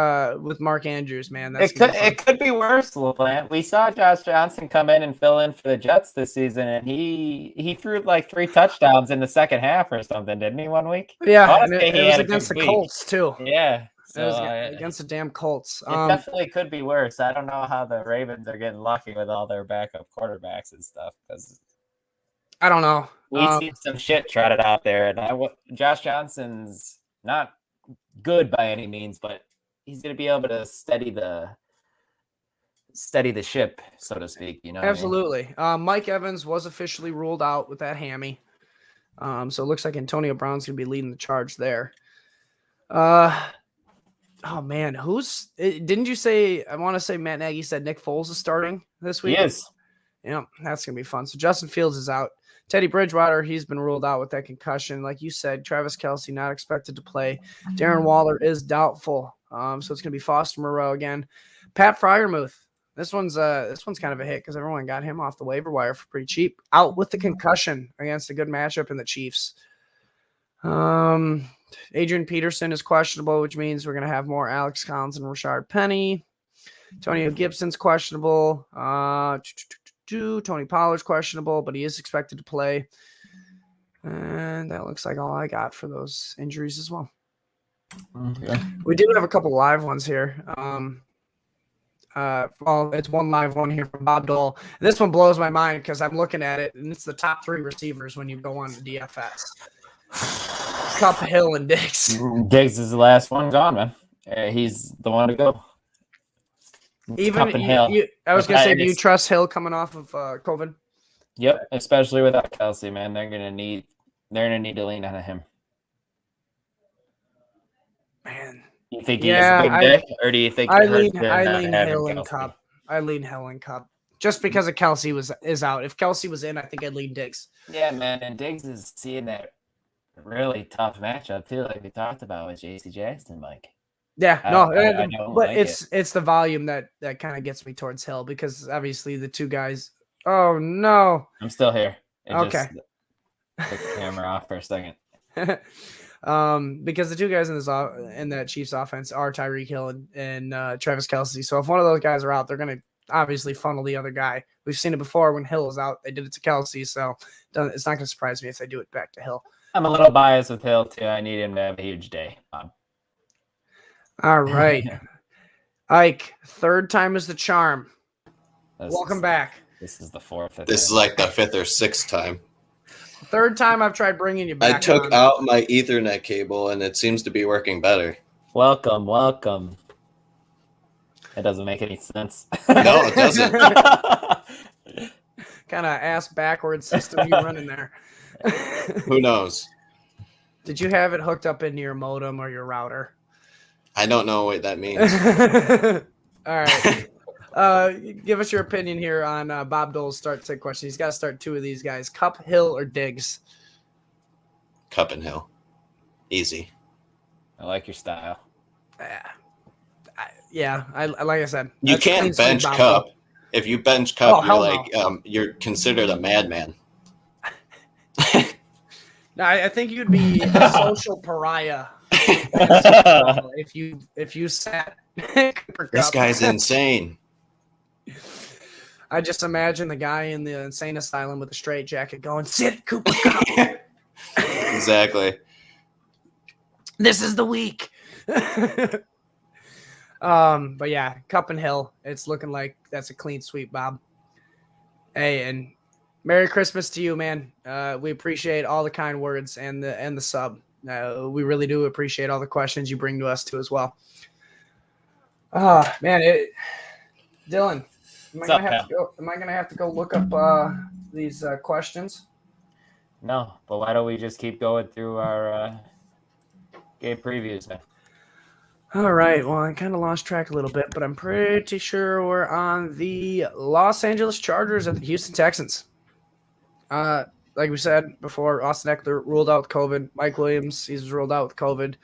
Mark Andrews, man. It could be worse, LaPlant. We saw Josh Johnson come in and fill in for the Jets this season, and he threw like 3 touchdowns in the second half or something, didn't he, one week? Yeah, and it was against the Colts too. Yeah. So, it was against the damn Colts. It definitely could be worse. I don't know how the Ravens are getting lucky with all their backup quarterbacks and stuff, because I don't know. We've seen some shit trotted out there, and Josh Johnson's not good by any means, but he's going to be able to steady the ship, so to speak. You know, absolutely. Mike Evans was officially ruled out with that hammy, so it looks like Antonio Brown's going to be leading the charge there. Oh man, didn't you say? I want to say Matt Nagy said Nick Foles is starting this week. Yes. Yeah, that's going to be fun. So Justin Fields is out. Teddy Bridgewater, he's been ruled out with that concussion. Like you said, Travis Kelce not expected to play. Darren Waller is doubtful. So it's going to be Foster Moreau again. Pat Freiermuth. This one's kind of a hit because everyone got him off the waiver wire for pretty cheap. Out with the concussion against a good matchup in the Chiefs. Adrian Peterson is questionable, which means we're going to have more Alex Collins and Rashard Penny. Antonio Gibson's questionable. Tony Pollard's questionable, but he is expected to play. And that looks like all I got for those injuries as well. Okay. We do have a couple live ones here. It's one live one here from Bob Dole. And this one blows my mind because I'm looking at it, and it's the top 3 receivers when you go on the DFS. Cup, Hill, and Diggs. Diggs is the last one gone, man. He's the one to go. Even I was gonna say, do you trust Hill coming off of COVID? Yep, especially without Kelce, man. They're gonna need to lean on him. Man, you think he's a big dick, or do you think I lean Hill and Cup? I lean Hill and Cup just because of Kelce is out. If Kelce was in, I think I'd lean Diggs. Yeah, man, and Diggs is seeing that really tough matchup too, like we talked about with J.C. Jackson, Mike. Yeah, but like it's the volume that kind of gets me towards Hill because obviously the two guys. Oh no, I'm still here. Okay, took the camera off for a second. Because the two guys in that Chiefs offense are Tyreek Hill and Travis Kelce. So if one of those guys are out, they're going to obviously funnel the other guy. We've seen it before when Hill is out. They did it to Kelce, so it's not going to surprise me if they do it back to Hill. I'm a little biased with Hill too. I need him to have a huge day. All right. Ike, 3rd time is the charm. Welcome back. This is the 4th. This is like the 5th or 6th time. 3rd time I've tried bringing you back. I took out my Ethernet cable, and it seems to be working better. Welcome. That doesn't make any sense. No, it doesn't. Kind of ass backwards system you running there. Who knows? Did you have it hooked up into your modem or your router? I don't know what that means. All right. Give us your opinion here on Bob Dole's start set question. He's got to start 2 of these guys. Cup, Hill, or Diggs? Cup and Hill. Easy. I like your style. Yeah. Yeah, I like I said, You that's a clean can't sweep, bench Bob. Cup. If you bench Cup, Oh, you're hell like no. you're considered a madman. No, I think you'd be a social pariah in fantasy football if you sat Cooper This Kupp. guy's insane. I just imagine the guy in the insane asylum with a straight jacket going, "Sit, Cooper Kupp." Exactly. This is the week. But yeah, Cup and Hill, it's looking like that's a clean sweep, Bob. Hey, and Merry Christmas to you, man. We appreciate all the kind words and the sub. We really do appreciate all the questions you bring to us too as well. Man, Dylan, am I gonna have to go look up these questions? No, but why don't we just keep going through our game previews, man? All right. Well, I kind of lost track a little bit, but I'm pretty sure we're on the Los Angeles Chargers and the Houston Texans. Like we said before, Austin Eckler ruled out with COVID. Mike Williams, he's ruled out with COVID.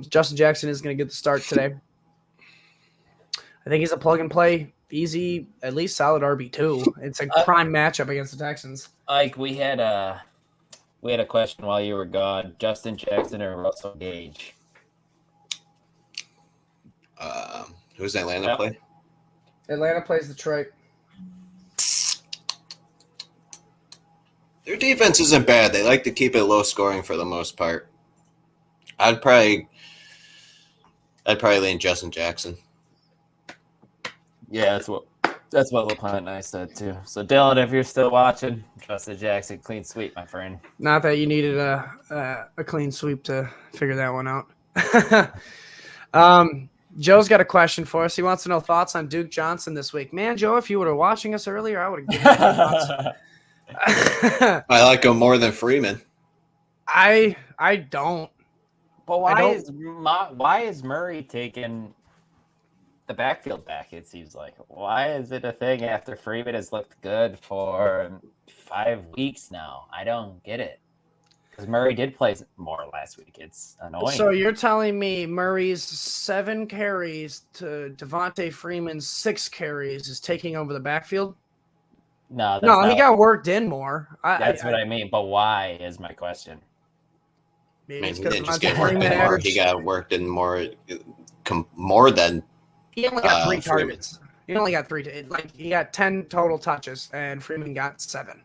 Justin Jackson is going to get the start today. I think he's a plug and play, easy, at least solid RB2. It's a prime matchup against the Texans. Ike, we had a question while you were gone. Justin Jackson or Russell Gage? Who's Atlanta play? Atlanta plays Detroit. Their defense isn't bad. They like to keep it low scoring for the most part. I'd probably lean Justin Jackson. Yeah, that's what LaPlant and I said too. So Dylan, if you're still watching, Justin Jackson, clean sweep, my friend. Not that you needed a clean sweep to figure that one out. Joe's got a question for us. He wants to know thoughts on Duke Johnson this week. Man, Joe, if you were watching us earlier, I would have given you thoughts. I like him more than Freeman. I don't. But why is Murray taking the backfield back? It seems like, why is it a thing after Freeman has looked good for 5 weeks now? I don't get it. Because Murray did play more last week. It's annoying. So you're telling me Murray's 7 carries to Devonte Freeman's 6 carries is taking over the backfield? No, he got worked in more. That's what I mean. But why is my question? He didn't just get worked in more. He got worked in more than. He only got 3 targets. He only got 3. He got 10 total touches, and Freeman got 7.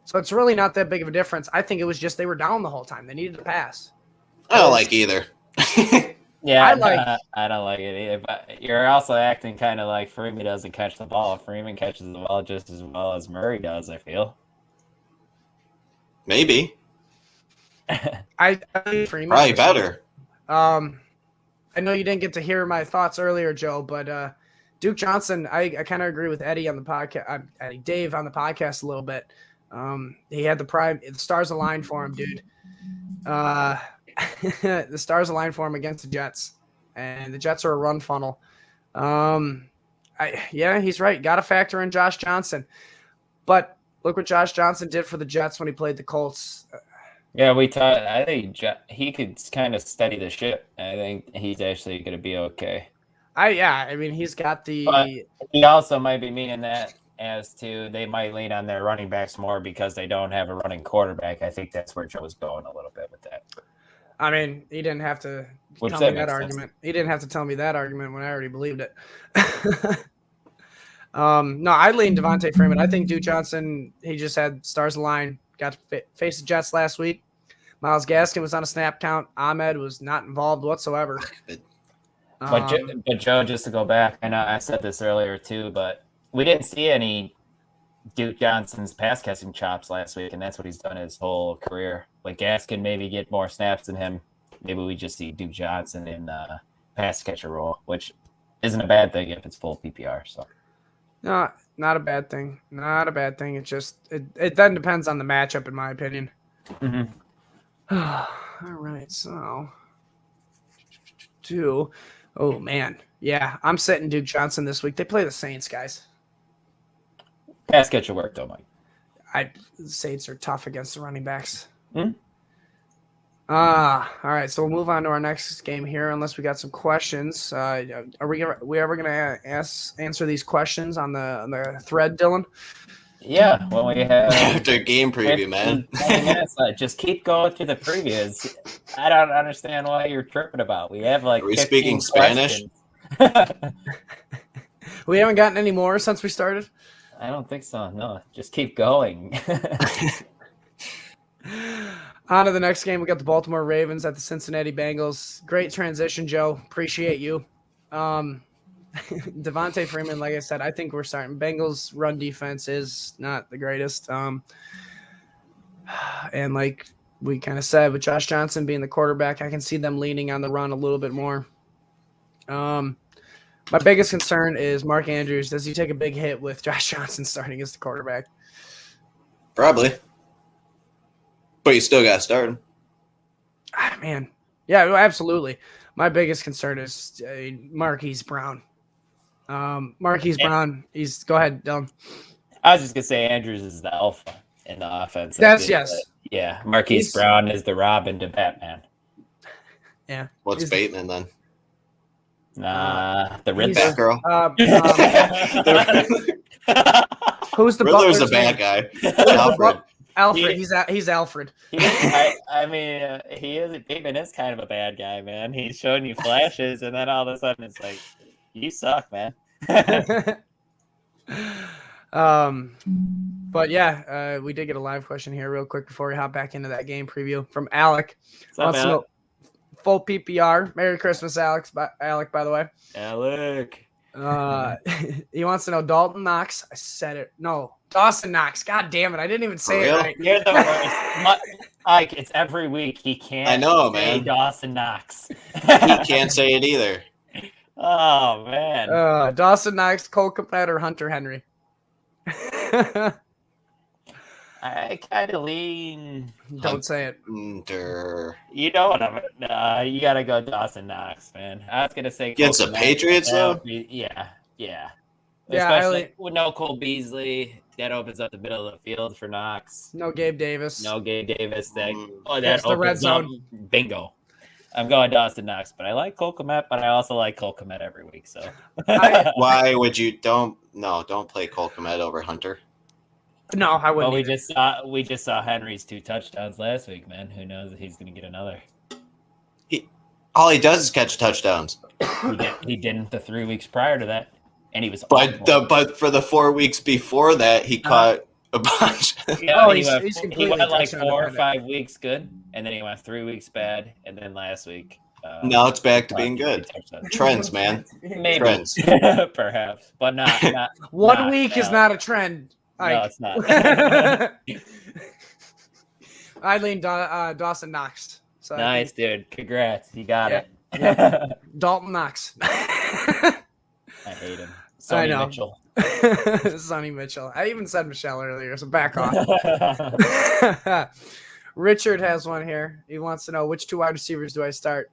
So it's really not that big of a difference. I think it was just they were down the whole time. They needed to pass. I don't like either. Yeah, I don't like it either. But you're also acting kind of like Freeman doesn't catch the ball. Freeman catches the ball just as well as Murray does, I feel. Maybe. I think Freeman probably better. I know you didn't get to hear my thoughts earlier, Joe, but Duke Johnson, I kind of agree with Eddie on the podcast. Dave on the podcast a little bit. He had the stars aligned for him, dude. The stars aligned for him against the Jets, and the Jets are a run funnel. He's right. Got to factor in Josh Johnson, but look what Josh Johnson did for the Jets when he played the Colts. Yeah, I think he could kind of steady the ship. I think he's actually going to be okay. I mean, he's got the. But he also might be meaning that as to they might lean on their running backs more because they don't have a running quarterback. I think that's where Joe was going a little bit with that. I mean, he didn't have to tell me that argument. He didn't have to tell me that argument when I already believed it. No, I lean Devonte Freeman. I think Duke Johnson, he just had stars aligned. Got to face the Jets last week. Myles Gaskin was on a snap count. Ahmed was not involved whatsoever. But Joe, just to go back, I know I said this earlier too, but we didn't see any Duke Johnson's pass catching chops last week, and that's what he's done his whole career. Like Gaskin maybe get more snaps than him. Maybe we just see Duke Johnson in pass catcher role, which isn't a bad thing if it's full PPR. So no, not a bad thing. Not a bad thing. It's just it then depends on the matchup, in my opinion. Mm-hmm. All right, so oh man, yeah, I'm setting Duke Johnson this week. They play the Saints, guys. Pass catcher work though, Mike. The Saints are tough against the running backs. Mm-hmm. All right, so we'll move on to our next game here, unless we got some questions. Are we ever gonna answer these questions on the thread, Dylan? Yeah, when we have After game preview, man. 20 minutes, just keep going through the previews. I don't understand what you're tripping about. We have like Are we 15 speaking Spanish? questions. We haven't gotten any more since we started. I don't think so. No, just keep going. On to the next game. We got the Baltimore Ravens at the Cincinnati Bengals. Great transition, Joe. Appreciate you. Devonte Freeman, like I said, I think we're starting. Bengals run defense is not the greatest. And like we kind of said, with Josh Johnson being the quarterback, I can see them leaning on the run a little bit more. My biggest concern is Mark Andrews. Does he take a big hit with Josh Johnson starting as the quarterback? Probably. But you still got to start him. Man. Yeah, absolutely. My biggest concern is Marquise Brown. Marquise Brown, go ahead, Dylan. I was just going to say Andrews is the alpha in the offense. Yes. Yeah, Marquise Brown is the Robin to Batman. Yeah. What's Bateman then? The Red Batgirl. Who's the Riddler's Butler's a bad name? guy. Alfred. Alfred. He's Alfred. I mean, Bateman is kind of a bad guy, man. He's showing you flashes, and then all of a sudden it's like, you suck, man. But yeah, we did get a live question here real quick before we hop back into that game preview from Alec. What's up, Full PPR. Merry Christmas, Alec, by the way. Alec. He wants to know Dalton Knox. I said it. No, Dawson Knox. God damn it. I didn't even say it right. You're the worst. Ike, it's every week. He can't say Dawson Knox. He can't say it either. Oh, man. Dawson Knox, Cole Kmet, or Hunter Henry? I kind of lean. Don't say it. You know what you got to go Dawson Knox, man. I was going to say against the Patriots, though? Yeah. Especially with no Cole Beasley. That opens up the middle of the field for Knox. No Gabe Davis. That the red zone. Bingo. I'm going Dawson Knox, but I like Cole Kmet, but I also like Cole Kmet every week. So why would you don't play Cole Kmet over Hunter? No, I wouldn't. Well, we just saw Henry's 2 touchdowns last week, man. Who knows if he's going to get another? All he does is catch touchdowns. He didn't the 3 weeks prior to that, and he was. But for the 4 weeks before that, he caught a bunch. Yeah, he went like 4 or 5 weeks good, and then he went 3 weeks bad, and then last week. Now it's back to being good. Trends, man. Maybe. Trends. Perhaps, but not 1 week is not a trend. No, it's not. I lean Dawson Knox. So nice, dude. Congrats. You got it. Yeah. Dalton Knox. I hate him. Sonny Mitchell. Sonny Mitchell. I even said Michelle earlier, so back off. Richard has one here. He wants to know, which 2 wide receivers do I start?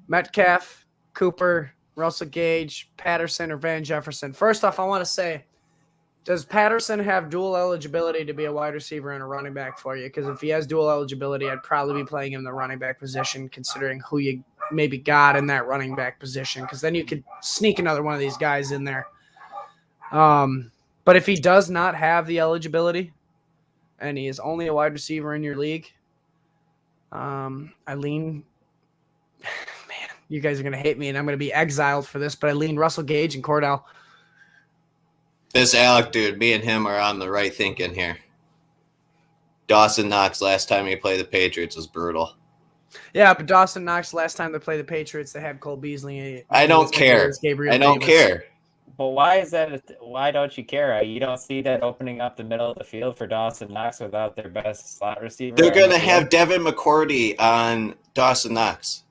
Metcalf, Cooper, Russell Gage, Patterson, or Van Jefferson? First off, I want to say, does Patterson have dual eligibility to be a wide receiver and a running back for you? Because if he has dual eligibility, I'd probably be playing him in the running back position, considering who you maybe got in that running back position, because then you could sneak another one of these guys in there. But if he does not have the eligibility and he is only a wide receiver in your league, I lean – man, you guys are going to hate me and I'm going to be exiled for this, but I lean Russell Gage and Cordell. This Alec dude, me and him are on the right thinking here. Dawson Knox, last time he played the Patriots, was brutal. Yeah, but Dawson Knox, last time they played the Patriots, they had Cole Beasley. I don't care. I don't care. But why is that? Why don't you care? You don't see that opening up the middle of the field for Dawson Knox without their best slot receiver? They're going to have Devin McCourty on Dawson Knox.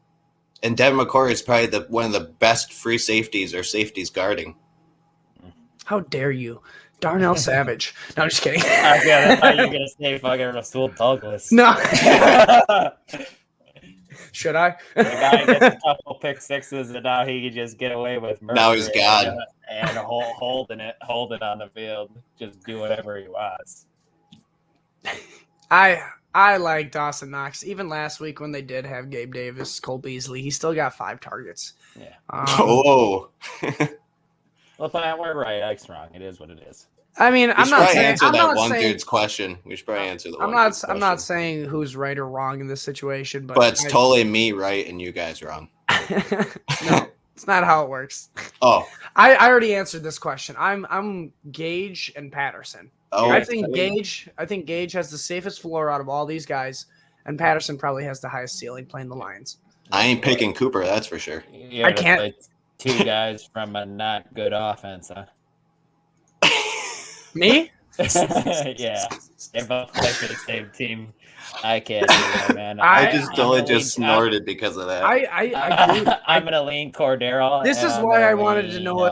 And Devin McCourty is probably one of the best free safeties or safeties guarding. How dare you? Darnell Savage. No, I'm just kidding. I thought you were going to say fucking Rasul Douglas. No. Should I? The guy gets a couple pick sixes, and now he can just get away with murder. Now he's God. And hold it on the field. Just do whatever he wants. I I like Dawson Knox. Even last week when they did have Gabe Davis, Cole Beasley, he still got 5 targets. Yeah. Oh. LaPlant, we're right. Ike's wrong. It is what it is. I mean, We I'm should not probably saying answer I'm that not one saying dude's question. We should probably answer the I'm one not dude's question. I'm not saying who's right or wrong in this situation, but But it's totally me right and you guys wrong. No, it's not how it works. Oh. I already answered this question. I'm Gage and Patterson. Oh, I think Gage has the safest floor out of all these guys, and Patterson probably has the highest ceiling playing the Lions. I ain't picking Cooper, that's for sure. I can't. 2 guys from a not good offense, huh? Me? Yeah. They're both playing for the same team. I can't do that, man. I just snorted because of that. I'm gonna lean Cordero. This is why I wanted to know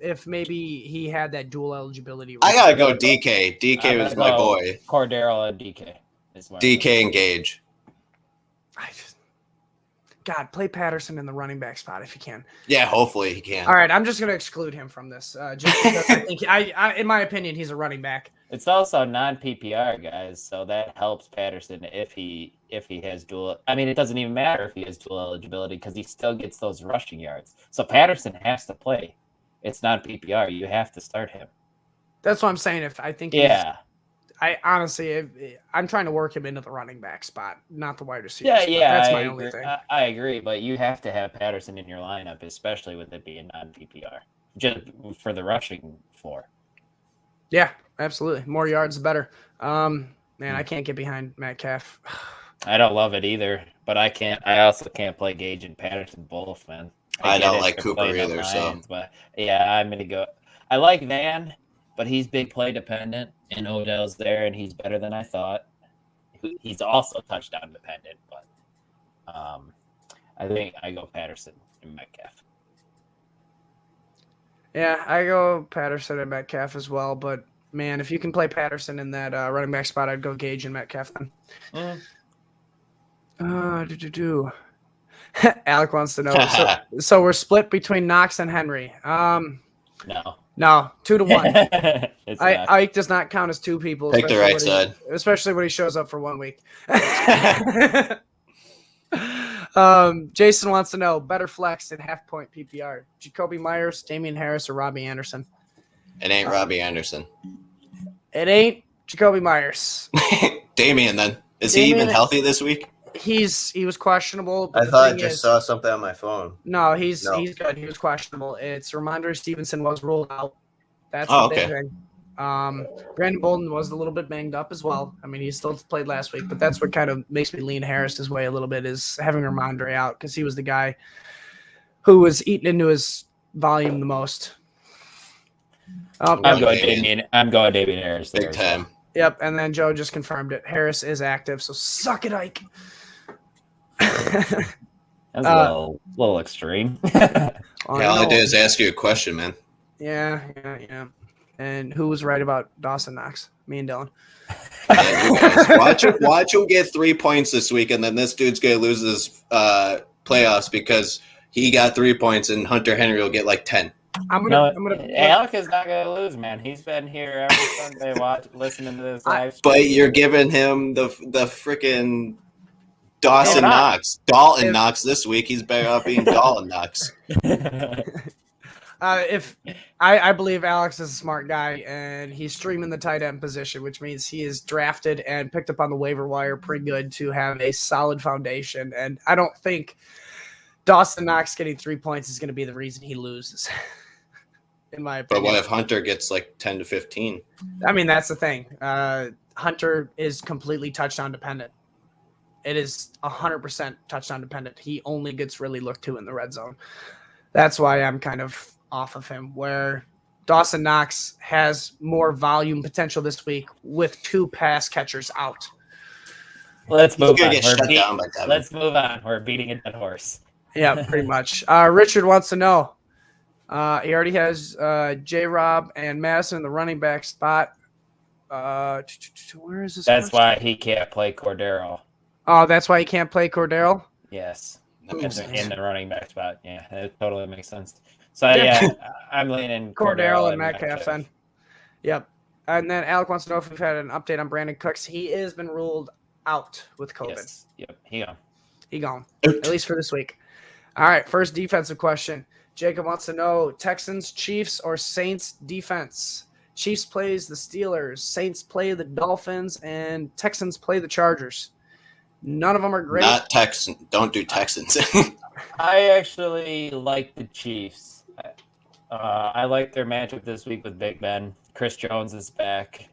if maybe he had that dual eligibility. I gotta go DK. DK was my boy. Cordero and DK. DK and Gage. God, play Patterson in the running back spot if you can. Yeah, hopefully he can. All right, I'm just going to exclude him from this. Just because I think, in my opinion, he's a running back. It's also non-PPR, guys, so that helps Patterson if he has dual. I mean, it doesn't even matter if he has dual eligibility because he still gets those rushing yards. So Patterson has to play. It's non-PPR. You have to start him. That's what I'm saying. If I think, I honestly, I'm trying to work him into the running back spot, not the wide receiver. Yeah, that's my only thing. I agree, but you have to have Patterson in your lineup, especially with it being non-PPR, just for the rushing floor. Yeah, absolutely. More yards, the better. Man, I can't get behind Metcalf. I don't love it either, but I can't. I also can't play Gage and Patterson both, man. I don't like Cooper either, so. But yeah, I'm gonna go. I like Van, but he's big play dependent, and Odell's there, and he's better than I thought. He's also touchdown dependent, but I think I go Patterson and Metcalf. Yeah, I go Patterson and Metcalf as well, but man, if you can play Patterson in that running back spot, I'd go Gage and Metcalf then. Alec wants to know. So we're split between Knox and Henry. No, 2-1. Ike does not count as 2 people. Take the right side. Especially when he shows up for 1 week. Jason wants to know, better flex in half-point PPR. Jacoby Myers, Damian Harris, or Robbie Anderson? It ain't Robbie Anderson. It ain't Jacoby Myers. Damian, then. Is he even healthy this week? He was questionable. I thought I just saw something on my phone. No, he's good. He was questionable. It's Ramondre Stevenson was ruled out. That's the big thing. Brandon Bolden was a little bit banged up as well. I mean, he still played last week, but that's what kind of makes me lean Harris's way a little bit is having Ramondre out because he was the guy who was eating into his volume the most. I'm going Damian Harris. Big time. Yep, and then Joe just confirmed it. Harris is active, so suck it, Ike. That's a little extreme. All I did is ask you a question, man. Yeah. And who was right about Dawson Knox? Me and Dylan. Watch him get 3 points this week, and then this dude's going to lose his playoffs because he got 3 points, and Hunter Henry will get like 10. Alec is not going to lose, man. He's been here every Sunday listening to this live stream. But you're giving him the freaking Dawson Knox. Dalton Knox this week. He's better off being Dalton Knox. I believe Alex is a smart guy, and he's streaming the tight end position, which means he is drafted and picked up on the waiver wire pretty good to have a solid foundation. And I don't think Dawson Knox getting 3 points is going to be the reason he loses, in my opinion. But what if Hunter gets like 10 to 15? I mean, that's the thing. Hunter is completely touchdown dependent. It is 100% touchdown dependent. He only gets really looked to in the red zone. That's why I'm kind of off of him, where Dawson Knox has more volume potential this week with 2 pass catchers out. Let's move on. Let's move on. We're beating a dead horse. Yeah, pretty much. Richard wants to know. He already has J-Rob and Madison in the running back spot. Where is this? That's why he can't play Cordero. Oh, that's why he can't play Cordero? Yes. In the running back spot. Yeah, it totally makes sense. So, yeah, I'm leaning Cordero and Metcalf then. Yep. And then Alec wants to know if we've had an update on Brandon Cooks. He has been ruled out with COVID. Yes. Yep. He gone. He gone, at least for this week. All right, first defensive question. Jacob wants to know Texans, Chiefs, or Saints defense. Chiefs plays the Steelers, Saints play the Dolphins, and Texans play the Chargers. None of them are great. Not Texans. Don't do Texans. I actually like the Chiefs. I like their matchup this week with Big Ben. Chris Jones is back.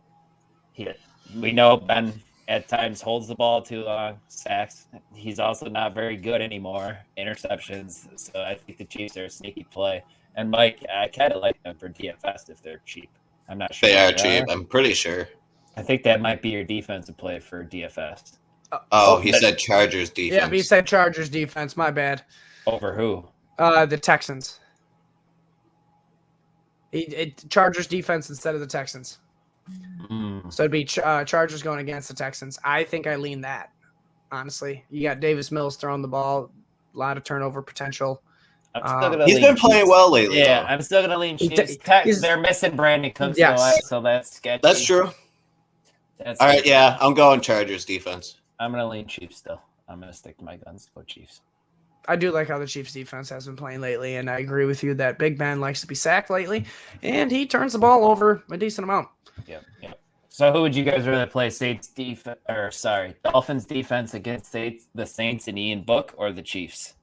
We know Ben at times holds the ball too long, sacks. He's also not very good anymore. Interceptions. So I think the Chiefs are a sneaky play. And Mike, I kind of like them for DFS if they're cheap. I'm not sure. They are cheap. I'm pretty sure. I think that might be your defensive play for DFS. Oh, he said Chargers defense. Yeah, but he said Chargers defense. My bad. Over who? The Texans. Chargers defense instead of the Texans. So it'd be Chargers going against the Texans. I think I lean that, honestly. You got Davis Mills throwing the ball, a lot of turnover potential. He's been playing well lately. Yeah, though. I'm still going to lean Chiefs. They're missing Brandon Cooks, so that's sketchy. That's true. All right, yeah, I'm going Chargers defense. I'm going to lean Chiefs still. I'm going to stick to my guns. Go Chiefs. I do like how the Chiefs defense has been playing lately, and I agree with you that Big Ben likes to be sacked lately, and he turns the ball over a decent amount. Yep. So who would you guys rather play, Dolphins defense against the Saints and Ian Book, or the Chiefs?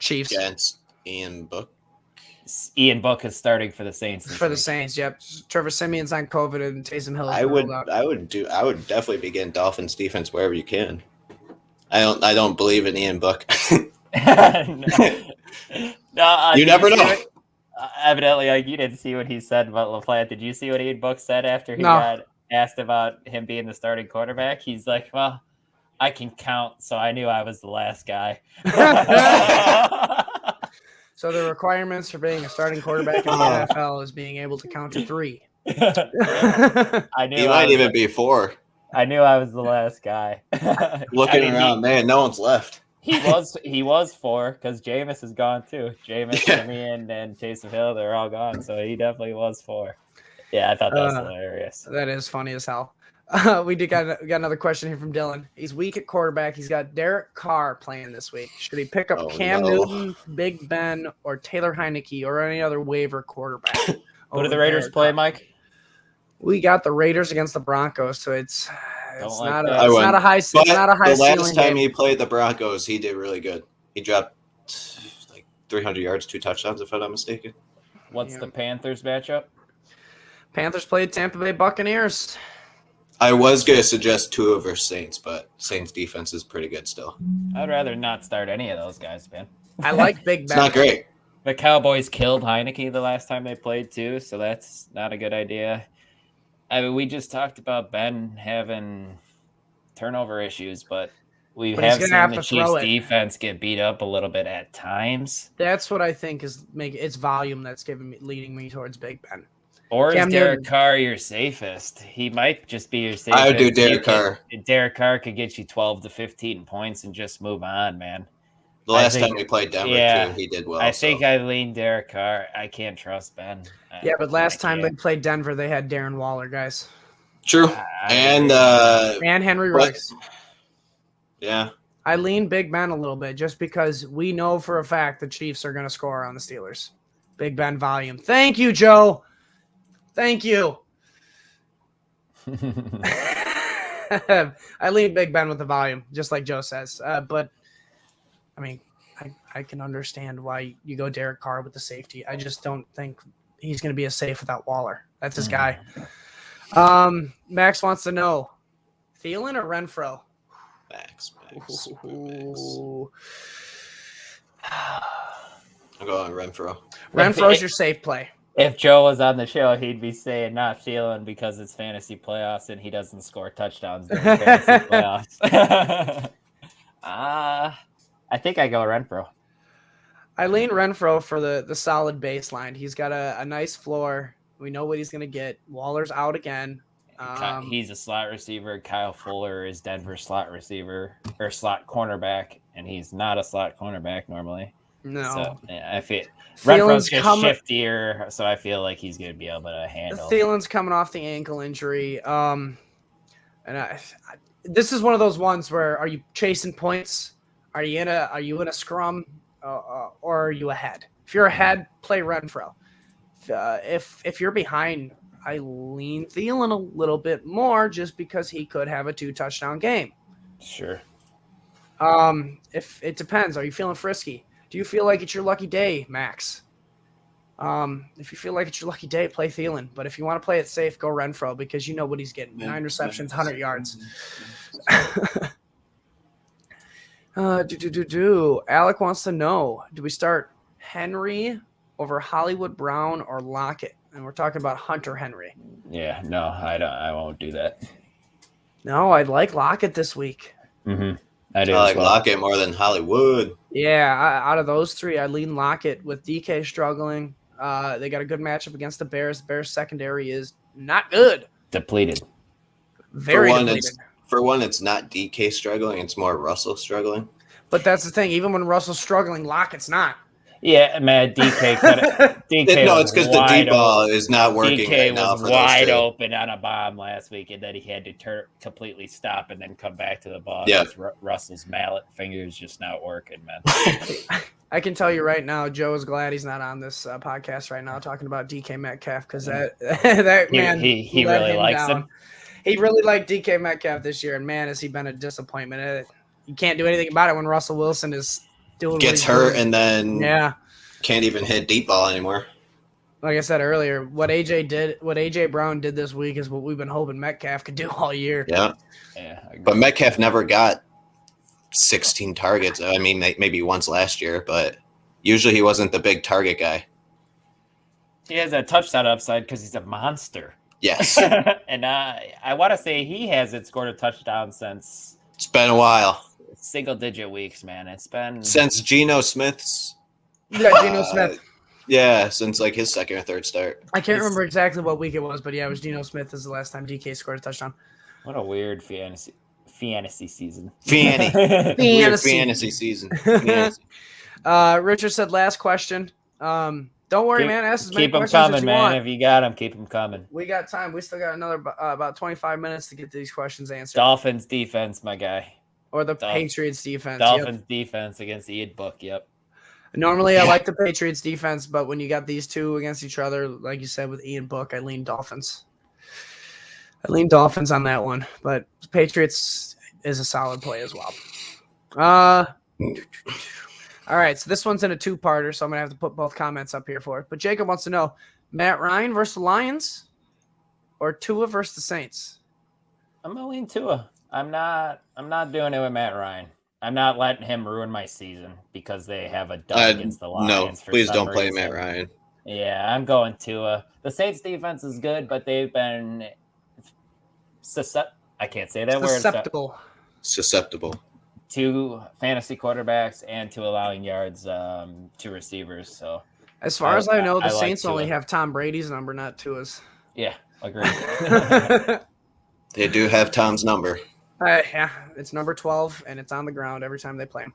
Chiefs. Against Ian Book. Ian Book is starting for the Saints. For the Saints, yep. Trevor Simeon's on COVID and Taysom Hill. I would definitely be getting Dolphins defense wherever you can. I don't believe in Ian Book. No, you never know. Evidently, you didn't see what he said about LaPlant. Did you see what Ian Book said after he got asked about him being the starting quarterback? He's like, well, I can count, so I knew I was the last guy. So the requirements for being a starting quarterback in the NFL is being able to count to 3. I knew he might even be 4. I knew I was the last guy. Looking around, man, no one's left. He was 4 because Jameis is gone too. Jameis, Simeon, and Taysom Hill, they're all gone. So he definitely was 4. Yeah, I thought that was hilarious. That is funny as hell. We got another question here from Dylan. He's weak at quarterback. He's got Derek Carr playing this week. Should he pick up Cam Newton, Big Ben, or Taylor Heineke, or any other waiver quarterback? Who do the Raiders play, Mike? We got the Raiders against the Broncos, so it's not a high ceiling. The last time he played the Broncos, he did really good. He dropped like 300 yards, 2 touchdowns, if I'm not mistaken. What's the Panthers matchup? Panthers played Tampa Bay Buccaneers. I was going to suggest Tua versus Saints, but Saints defense is pretty good still. I'd rather not start any of those guys, man. I like Big Ben. It's not great. The Cowboys killed Heineke the last time they played, too, so that's not a good idea. I mean, we just talked about Ben having turnover issues, but we have seen the Chiefs' defense get beat up a little bit at times. That's what I think is it's volume that's leading me towards Big Ben. Or is Derek Carr your safest? He might just be your safest. I would do Derek Carr. Derek Carr could get you 12 to 15 points and just move on, man. The last time we played Denver, too, he did well. I think I lean Derek Carr. I can't trust Ben. Yeah, but last time they played Denver, they had Darren Waller, guys. True. And Henry Ruggs. Yeah. I lean Big Ben a little bit just because we know for a fact the Chiefs are going to score on the Steelers. Big Ben volume. Thank you, Joe. Thank you. I lean Big Ben with the volume, just like Joe says. But, I mean, I can understand why you go Derek Carr with the safety. I just don't think he's going to be as safe without Waller. That's his guy. Max wants to know, Thielen or Renfro? Max. I'm going Renfro. Renfro's your safe play. If Joe was on the show, he'd be saying not Thielen because it's fantasy playoffs and he doesn't score touchdowns during fantasy playoffs. I think I go Renfro. I lean Renfro for the solid baseline. He's got a nice floor. We know what he's going to get. Waller's out again. He's a slot receiver. Kyle Fuller is Denver's slot receiver or slot cornerback, and he's not a slot cornerback normally. No. So I feel Renfro's just shiftier, so I feel like he's going to be able to handle. Thielen's coming off the ankle injury. And this is one of those ones where, are you chasing points? Are you in a scrum, or are you ahead? If you're ahead, play Renfro. If you're behind, I lean Thielen a little bit more just because he could have a 2-touchdown game. Sure. If it depends, are you feeling frisky? Do you feel like it's your lucky day, Max? If you feel like it's your lucky day, play Thielen. But if you want to play it safe, go Renfro because you know what he's getting. 9 receptions, 100 yards. Alec wants to know, do we start Henry over Hollywood Brown or Lockett? And we're talking about Hunter Henry. Yeah, no, I won't do that. No, I like Lockett this week. Mm-hmm. I do. I like Lockett more than Hollywood. Yeah, out of those three, I lean Lockett with DK struggling. They got a good matchup against the Bears. The Bears secondary is not good. Depleted. Very depleted. For one, it's not DK struggling. It's more Russell struggling. But that's the thing. Even when Russell's struggling, Lockett's not. Yeah, man, DK no, it's because the deep ball is not working DK right now was for wide those two. open on a bomb last week, and then he had to completely stop and then come back to the ball. Yeah. Russell's mallet fingers just not working, man. I can tell you right now, Joe is glad he's not on this podcast right now talking about DK Metcalf because that man he really likes him. He really liked DK Metcalf this year, and man, has he been a disappointment. You can't do anything about it when Russell Wilson is doing gets hurt and then can't even hit deep ball anymore. Like I said earlier, what AJ Brown did this week is what we've been hoping Metcalf could do all year. Yeah. But Metcalf never got 16 targets. I mean, maybe once last year, but usually he wasn't the big target guy. He has a touchdown upside because he's a monster. Yes. And I want to say he hasn't scored a touchdown since. It's been a while. Single-digit weeks, man. It's been since Geno Smith's. Yeah, Geno Smith. Yeah, since like his second or third start. I can't remember exactly what week it was, but yeah, it was Geno Smith is the last time DK scored a touchdown. What a weird fantasy season. Weird fantasy season. Richard said last question. Don't worry, man. Ask as many keep them questions coming, as you man. want. If you got them, keep them coming. We got time. We still got another about 25 minutes to get these questions answered. Dolphins defense, my guy. Or the Patriots defense. Dolphins defense against the Ed Book. Yep. Normally, I like the Patriots defense, but when you got these two against each other, like you said with Ian Book, I lean Dolphins. I lean Dolphins on that one, but Patriots is a solid play as well. All right, so this one's in a two-parter, so I'm going to have to put both comments up here for it. But Jacob wants to know, Matt Ryan versus the Lions or Tua versus the Saints? I'm going to lean Tua. I'm not doing it with Matt Ryan. I'm not letting him ruin my season because they have a dub against the Lions. No, please don't play Matt Ryan. Yeah, I'm going Tua. The Saints defense is good, but they've been I can't say that word. Susceptible. To fantasy quarterbacks and to allowing yards to receivers. So, as far as I know, the Saints only have Tom Brady's number, not Tua's. Yeah, agreed. They do have Tom's number. Yeah, it's number 12, and it's on the ground every time they play him.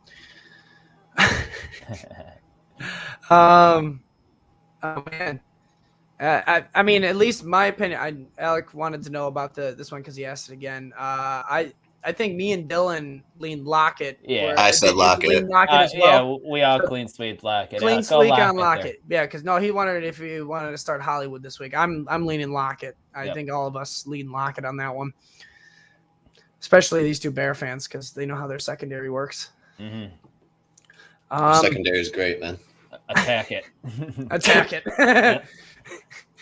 Oh man, I mean, at least my opinion. Alec wanted to know about this one because he asked it again. I think me and Dylan lean Lockett. Yeah, I said Lockett. As well. Yeah, we all clean sweep Lockett. Clean sweep on Lockett. Yeah, because he wanted if he wanted to start Hollywood this week. I'm leaning Lockett. I think all of us lean Lockett on that one. Especially these two Bear fans because they know how their secondary works. Mm-hmm. Secondary is great, man. Attack it. Attack it.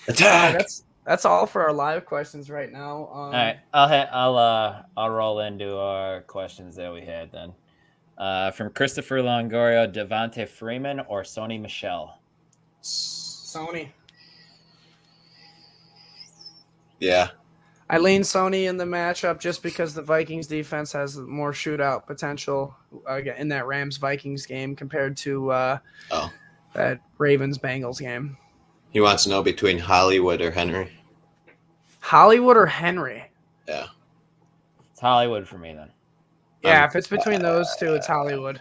Attack. That's all for our live questions right now. All right, I'll roll into our questions that we had then. From Christopher Longoria, Devonta Freeman or Sony Michel? Sony. Yeah. I lean Sony in the matchup just because the Vikings defense has more shootout potential in that Rams-Vikings game compared to that Ravens-Bengals game. He wants to know between Hollywood or Henry. Hollywood or Henry? Yeah. It's Hollywood for me then. Yeah, if it's between those two, it's Hollywood.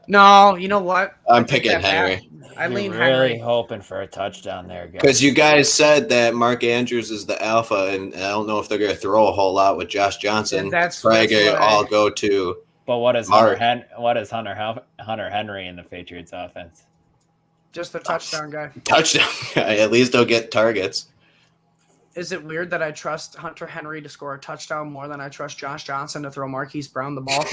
No, you know what? I'm picking Henry. I lean You're really Henry. hoping for a touchdown there, guys. Because you guys said that Mark Andrews is the alpha, and I don't know if they're going to throw a whole lot with Josh Johnson. Yeah, that's probably what going to all I- go to But what is Mark. Hunter Henry in the Patriots offense? Just the touchdown guy. touchdown. At least they'll get targets. Is it weird that I trust Hunter Henry to score a touchdown more than I trust Josh Johnson to throw Marquise Brown the ball?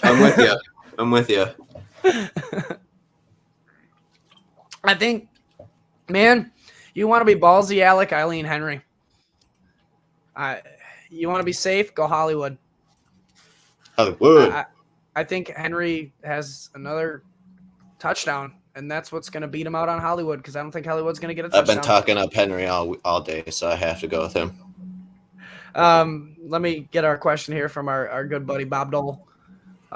I'm with you. I think, man, you want to be ballsy, Alec, I lean Henry. You want to be safe, go Hollywood. Hollywood. I think Henry has another touchdown, and that's what's going to beat him out on Hollywood because I don't think Hollywood's going to get a touchdown. I've been talking up Henry all day, so I have to go with him. Let me get our question here from our good buddy Bob Dole.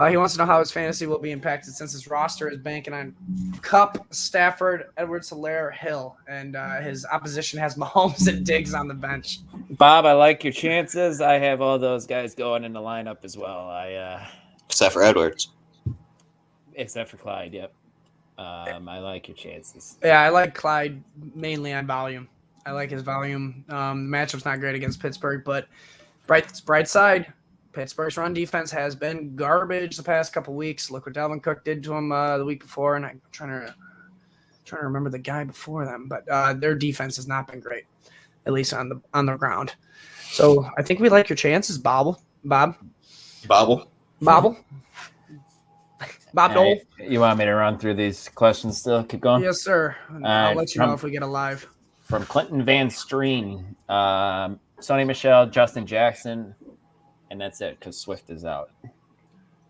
He wants to know how his fantasy will be impacted since his roster is banking on Kupp, Stafford, Edwards-Helaire, Hill, and his opposition has Mahomes and Diggs on the bench. Bob, I like your chances. I have all those guys going in the lineup as well. Except for Edwards. Except for Clyde, yep. I like your chances. Yeah, I like Clyde mainly on volume. I like his volume. The matchup's not great against Pittsburgh, but bright side, Pittsburgh's run defense has been garbage the past couple weeks. Look what Dalvin Cook did to him the week before, and I'm trying to remember the guy before them, but their defense has not been great, at least on the ground. So I think we like your chances, Bob. Bobble. Bob Dole. You want me to run through these questions still? Keep going? Yes, sir. I'll let you know if we get a live. From Clinton Van Streen, Sonny Michel, Justin Jackson, and that's it because Swift is out.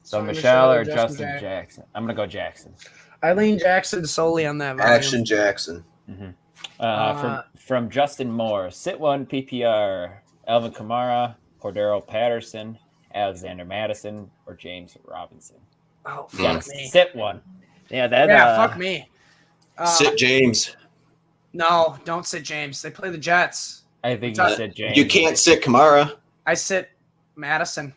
So Sonny Michel or Justin Justin Jackson? I'm going to go Jackson. I lean Jackson solely on that volume. Action Jackson. Mm-hmm. From Justin Moore, sit one PPR, Alvin Kamara, Cordero Patterson, Alexander Madison, or James Robinson. Oh, fuck me. Sit one. Yeah, fuck me. Sit James. No, don't sit James. They play the Jets. I think you said James. You can't sit Kamara. I sit Madison.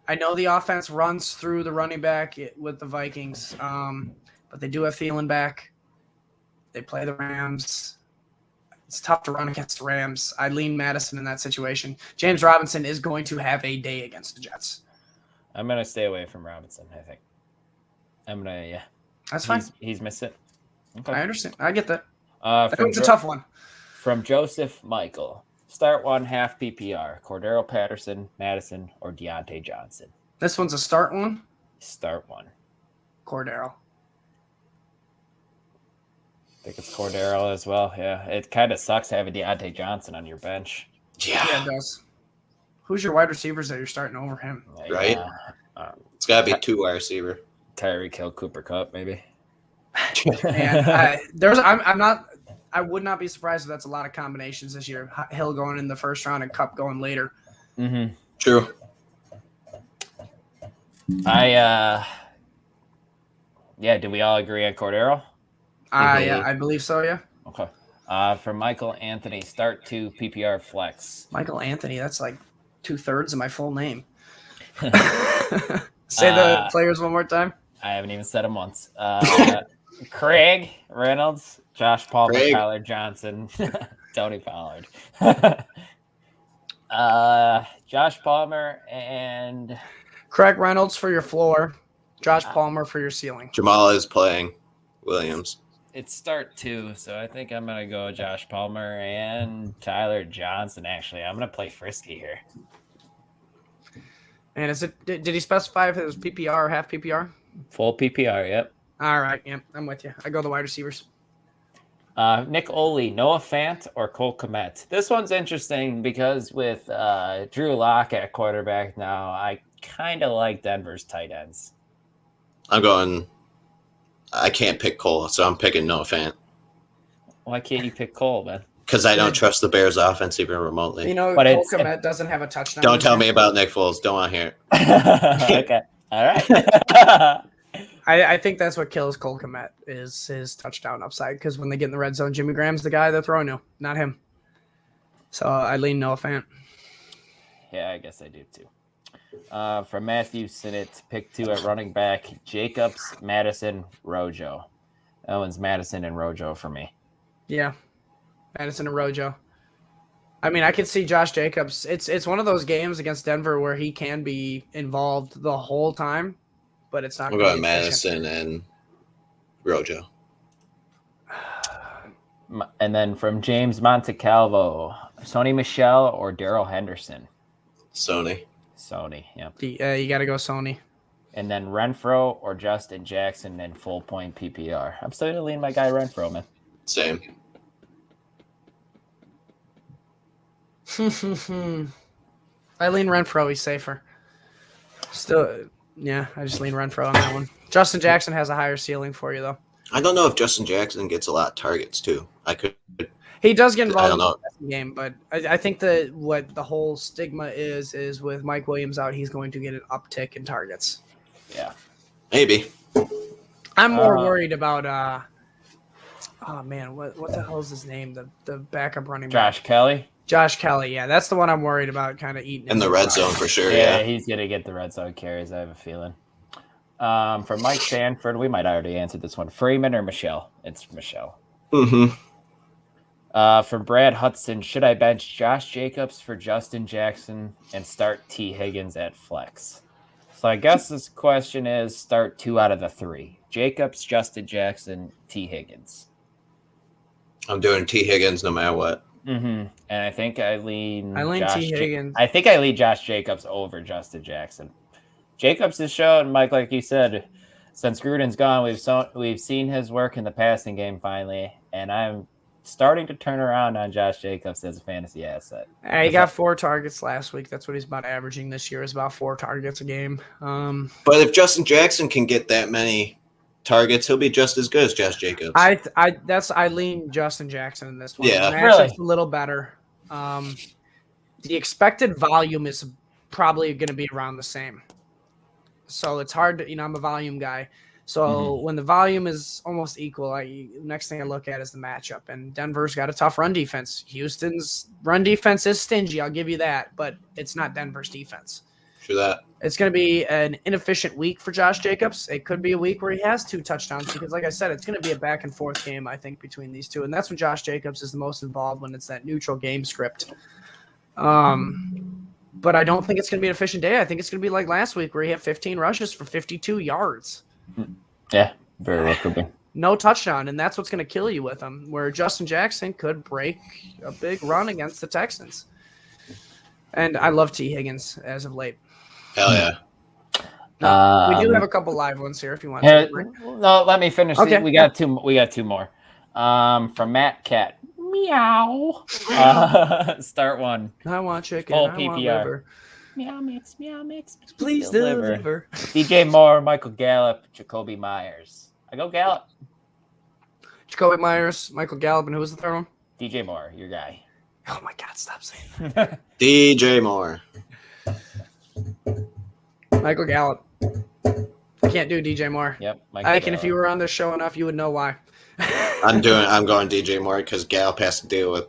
I know the offense runs through the running back with the Vikings, but they do have Thielen back. They play the Rams. It's tough to run against the Rams. I lean Madison in that situation. James Robinson is going to have a day against the Jets. I'm going to stay away from Robinson, I think. Yeah. That's fine. He's missed it. Okay. I understand. I get that. From It's a tough one. From Joseph Michael. Start one, half PPR. Cordero Patterson, Madison, or Deontay Johnson. This one's a start one. Start one. Cordero. I think it's Cordero as well. Yeah, it kind of sucks having Deontay Johnson on your bench. Yeah, it does. Who's your wide receivers that you're starting over him? Right. It's got to be two wide receiver. Tyreek Hill, Cooper Kupp, maybe. Man, I would not be surprised if that's a lot of combinations this year. Hill going in the first round and Kupp going later. Mm-hmm. True. Do we all agree on Cordero? Yeah, I believe so, yeah. Okay. From Michael Anthony, start two PPR flex. Michael Anthony, that's like 2/3 of my full name. Say the players one more time. I haven't even said them once. Craig Reynolds, Josh Palmer, Tyler Johnson, Tony Pollard. Josh Palmer and Craig Reynolds for your floor. Josh Palmer for your ceiling. Jamal is playing Williams. It's start two, so I think I'm gonna go Josh Palmer and Tyler Johnson. Actually, I'm gonna play frisky here. And is it? Did he specify if it was PPR or half PPR? Full PPR, yep. All right, yep, I'm with you. I go the wide receivers. Nick Oley, Noah Fant, or Cole Kmet. This one's interesting because with Drew Lock at quarterback now, I kind of like Denver's tight ends. I can't pick Cole, so I'm picking Noah Fant. Why can't you pick Cole, man? Because I don't trust the Bears' offense even remotely. You know, Cole Kmet doesn't have a touchdown. Don't tell me about Nick Foles. Don't want to hear it. Okay. All right. I think that's what kills Cole Kmet is his touchdown upside. Because when they get in the red zone, Jimmy Graham's the guy they're throwing to, not him. So I lean Noah Fant. Yeah, I guess I do too. From Matthew Sinnott, pick 2 at running back, Jacobs, Madison, Rojo. That one's Madison and Rojo for me. Yeah, Madison and Rojo. I mean, I could see Josh Jacobs. It's one of those games against Denver where he can be involved the whole time, but it's not. We'll go with Madison and Rojo. And then from James Montecalvo, Sony Michel or Darrell Henderson? Sony, yep. You got to go Sony. And then Renfro or Justin Jackson in full point PPR. I'm still going to lean my guy Renfro, man. Same. I lean Renfro. He's safer. Still, yeah, I just lean Renfro on that one. Justin Jackson has a higher ceiling for you, though. I don't know if Justin Jackson gets a lot of targets, too. He does get involved in the passing game, but I think that what the whole stigma is with Mike Williams out, he's going to get an uptick in targets. Yeah. Maybe. I'm more worried about oh man, what the hell is his name? The backup running back. Josh Kelly? Josh Kelly, yeah. That's the one I'm worried about kind of eating. In the red zone for sure, yeah. He's going to get the red zone carries, I have a feeling. From Mike Sanford, we might already answer this one. Freeman or Michelle? It's Michelle. Mm-hmm. From Brad Hudson, should I bench Josh Jacobs for Justin Jackson and start T. Higgins at flex? So I guess this question is start 2 out of the 3. Jacobs, Justin Jackson, T. Higgins. I'm doing T. Higgins no matter what. Mm-hmm. And I think I lean T. Higgins. I think I lean Josh Jacobs over Justin Jackson. Jacobs has shown, Mike, like you said, since Gruden's gone, we've seen his work in the passing game finally, and I'm starting to turn around on Josh Jacobs as a fantasy asset. He got 4 targets last week. That's what he's about averaging this year, is about 4 targets a game. But if Justin Jackson can get that many targets, he'll be just as good as Josh Jacobs. I lean Justin Jackson in this one. Yeah, really, a little better. The expected volume is probably going to be around the same. So it's hard to, I'm a volume guy. So when the volume is almost equal, next thing I look at is the matchup. And Denver's got a tough run defense. Houston's run defense is stingy, I'll give you that, but it's not Denver's defense. Sure that. It's going to be an inefficient week for Josh Jacobs. It could be a week where he has 2 touchdowns because, like I said, it's going to be a back and forth game, I think, between these two. And that's when Josh Jacobs is the most involved, when it's that neutral game script. But I don't think it's going to be an efficient day. I think it's going to be like last week where he had 15 rushes for 52 yards. Yeah, very well could be. No touchdown, and that's what's going to kill you with him, where Justin Jackson could break a big run against the Texans. And I love T. Higgins as of late. Hell yeah. We do have a couple live ones here if you want to. No, let me finish. Okay. We got two more. From Matt Cat. Meow. Start 1. I want chicken. Full I want PPR. liver. Meow mix. Please deliver. DJ Moore, Michael Gallup, Jacoby Myers. I go Gallup. Jacoby Myers, Michael Gallup, and who was the third one? DJ Moore, your guy. Oh my God, stop saying that. DJ Moore. Michael Gallup. I can't do DJ Moore. Yep. I reckon if you were on this show enough, you would know why. I'm going DJ Moore because Gallup has to deal with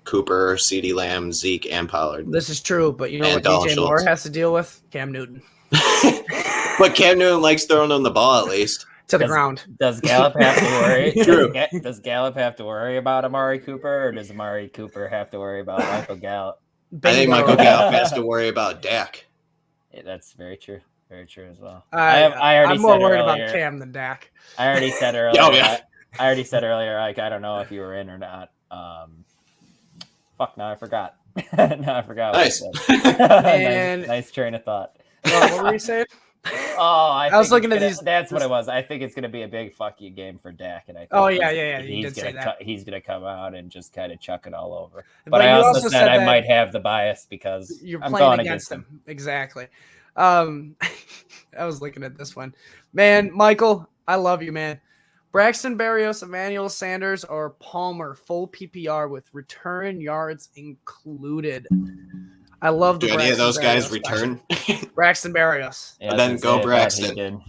Cooper, CeeDee Lamb, Zeke, and Pollard. This is true, but you know what DJ Moore has to deal with? Cam Newton. But Cam Newton likes throwing him the ball at least. To the ground. Does Gallup have to worry? True. Does Gallup have to worry about Amari Cooper, or does Amari Cooper have to worry about Michael Gallup? I think Michael Gallup has to worry about Dak. Yeah, that's very true. Very true as well. I'm more worried about Cam than Dak. I already said earlier. Oh, yeah. I already said earlier, like, I don't know if you were in or not. Now I forgot. Nice. Nice train of thought. What were you saying? I was looking at these. That's what it was. I think it's going to be a big fuck you game for Dak, and I think he's going to come out and just kind of chuck it all over. But But I you also also said said I that might have the bias because You're I'm playing going against him. Exactly. I was looking at this one. Man, Michael, I love you, man. Braxton Berrios, Emmanuel Sanders, or Palmer, full PPR with return yards included. I love the Do any of those guys return? Braxton Berrios. Yeah, Then go Braxton. You're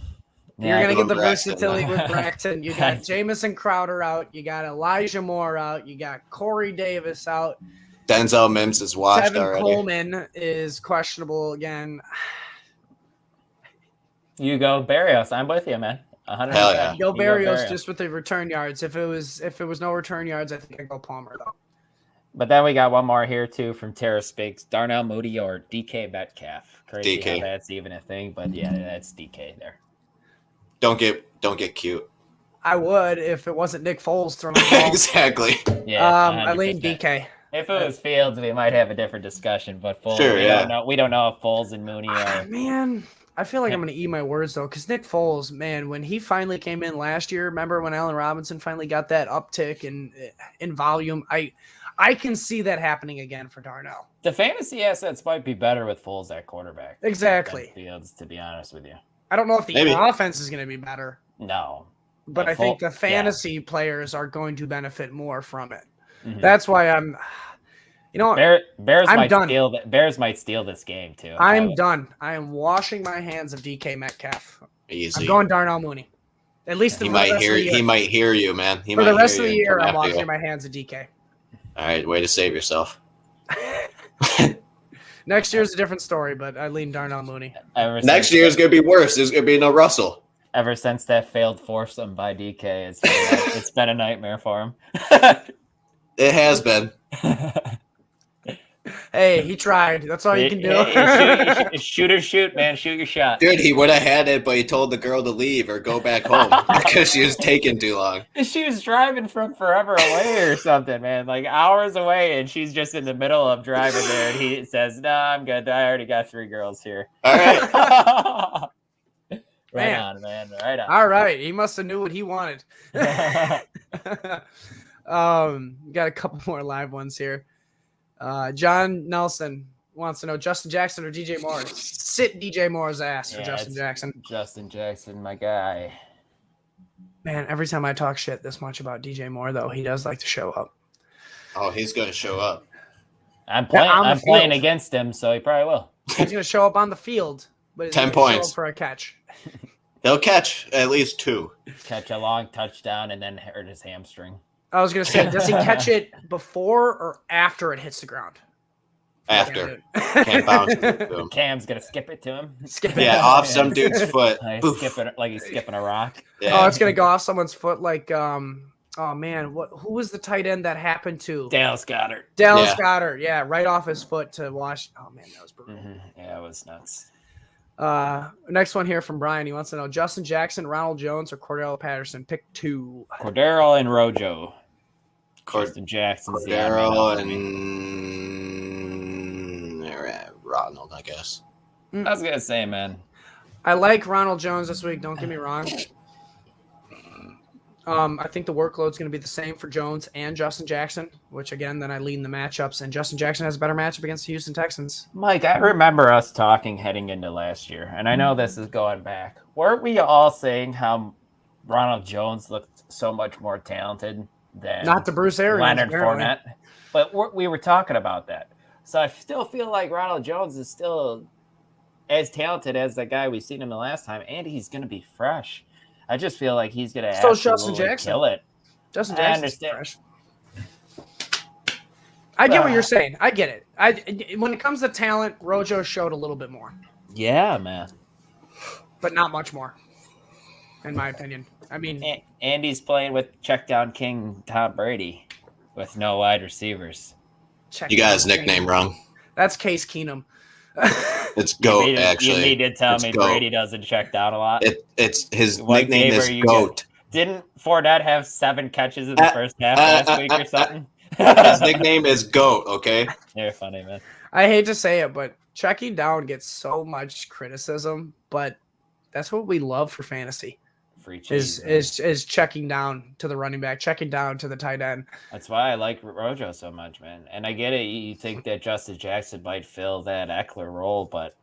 going to get the Braxton. versatility with Braxton. You got Jamison Crowder out. You got Elijah Moore out. You got Corey Davis out. Denzel Mims is washed Tevin already. Coleman is questionable again. You go Barrios. I'm with you, man. 100%. Hell yeah. Go You Barrios just with the return yards. If it was no return yards, I think I'd go Palmer though. But then we got one more here too from Terrace Speaks. Darnell Mooney or DK Metcalf. Crazy DK. how that's even a thing, but yeah, that's DK there. Don't get cute. I would if it wasn't Nick Foles throwing the ball. Exactly. Yeah, I lean 100%. DK. If it was Fields, we might have a different discussion. But Foles, Sure, we don't know if Foles and Mooney are. Man, I feel like I'm going to eat my words, though, because Nick Foles, man, when he finally came in last year, remember when Allen Robinson finally got that uptick in volume? I can see that happening again for Darnell. The fantasy assets might be better with Foles at quarterback. Exactly. Than Fields, to be honest with you. I don't know if the Maybe. offense is going to be better, No. but I think the fantasy players are going to benefit more from it. Mhm. That's why I'm – you know, Bears I'm might done. steal. Bears might steal this game too. I'm done. I am washing my hands of DK Metcalf. Easy. I'm going Darnell Mooney. At least He for the might rest hear. of the year. He might hear you, man. For the rest of the year, I'm washing my hands of DK. All right, way to save yourself. Next year's a different story, but I lean Darnell Mooney. Next year is gonna be worse. There's gonna be no Russell. Ever since that failed foursome by DK, it's been a nightmare for him. It has been. Hey, he tried. That's all you can do. Shoot or shoot, man. Shoot your shot. Dude, he would have had it, but he told the girl to leave or go back home because she was taking too long. She was driving from forever away or something, man. Like hours away, and she's just in the middle of driving there, and he says, "No, I'm good. I already got 3 girls here." All right. Right on, man. Right on. All right. He must have knew what he wanted. Got a couple more live ones here. John Nelson wants to know Justin Jackson or DJ Moore. Sit DJ Moore's ass for Justin Jackson. Justin Jackson, my guy. Man, every time I talk shit this much about DJ Moore, though, he does like to show up. Oh, he's gonna show up. I'm playing against him, so he probably will. He's going to show up on the field, but he's 10 gonna show points up for a catch. He'll catch at least 2. Catch a long touchdown and then hurt his hamstring. I was going to say, does he catch it before or after it hits the ground? After. Can't bounce it to him. Cam's gonna skip it to him. Skip it. Yeah, off some dude's foot. Like he's skipping a rock. Yeah. Oh, it's going to go off someone's foot like, oh, man, who was the tight end that happened to? Dallas Goedert. Dallas Goedert. Yeah, right off his foot to wash. Oh, man, that was brutal. Mm-hmm. Yeah, it was nuts. Next one here from Brian. He wants to know Justin Jackson, Ronald Jones, or Cordell Patterson. Pick 2. Cordero and Rojo. Cord- Justin Jackson's the Cordero odd man out for me. and Ronald, I guess. I was gonna say, man. I like Ronald Jones this week. Don't get me wrong. I think the workload's going to be the same for Jones and Justin Jackson, which, again, then I lean the matchups. And Justin Jackson has a better matchup against the Houston Texans. Mike, I remember us talking heading into last year, and I know this is going back. Weren't we all saying how Ronald Jones looked so much more talented than Not to Bruce Arians, Leonard apparently. Fournette? But we were talking about that. So I still feel like Ronald Jones is still as talented as the guy we've seen him the last time, and he's going to be fresh. I just feel like he's going to So is Justin absolutely Jackson. kill it. Justin I Jackson's understand. fresh. I get what you're saying. I get it. When it comes to talent, Rojo showed a little bit more, Yeah, man. but not much more, in my opinion. I mean, Andy's playing with check down king Tom Brady with no wide receivers. You got his nickname wrong. That's Case Keenum. It's GOAT, You actually. need to tell It's me GOAT. Brady doesn't check down a lot. It's his What nickname game is are you GOAT. Didn't Fournette have 7 catches in the first half last week or something? His nickname is GOAT, okay? You're funny, man. I hate to say it, but checking down gets so much criticism, but that's what we love for fantasy. Free cheese. Is checking down to the running back, checking down to the tight end. That's why I like Rojo so much, man. And I get it. You think that Justin Jackson might fill that Eckler role, but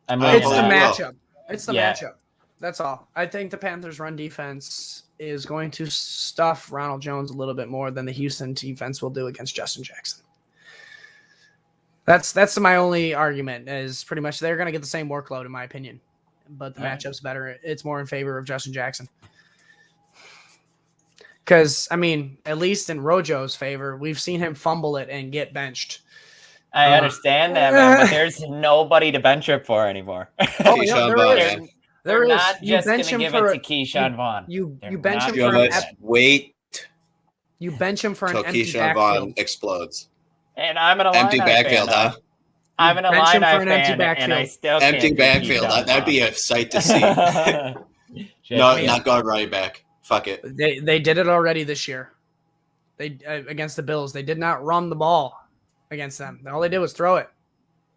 I mean, It's the Yeah. matchup. It's the Yeah. matchup. That's all. I think the Panthers' run defense is going to stuff Ronald Jones a little bit more than the Houston defense will do against Justin Jackson. That's my only argument. Is pretty much they're going to get the same workload, in my opinion, but the All right. matchup's better. It's more in favor of Justin Jackson. Because, I mean, at least in Rojo's favor, we've seen him fumble it and get benched. I understand that, man, but there's nobody to bench him for anymore. Keyshawn Vaughn, man. They're Is. not You just going bench to him give for it to Keyshawn Vaughn. You They're bench not him for Let's wait you bench him for an till empty Keyshawn backfield. Vaughn explodes. And I'm an Illini Empty backfield, fan, huh? I'm an bench him Illini for an empty fan, and I backfield. still can't Empty do backfield. Keyshawn That'd be Vaughn. a sight to see. No, not going running back. Fuck it. They did it already this year. They against the Bills. They did not run the ball against them. All they did was throw it.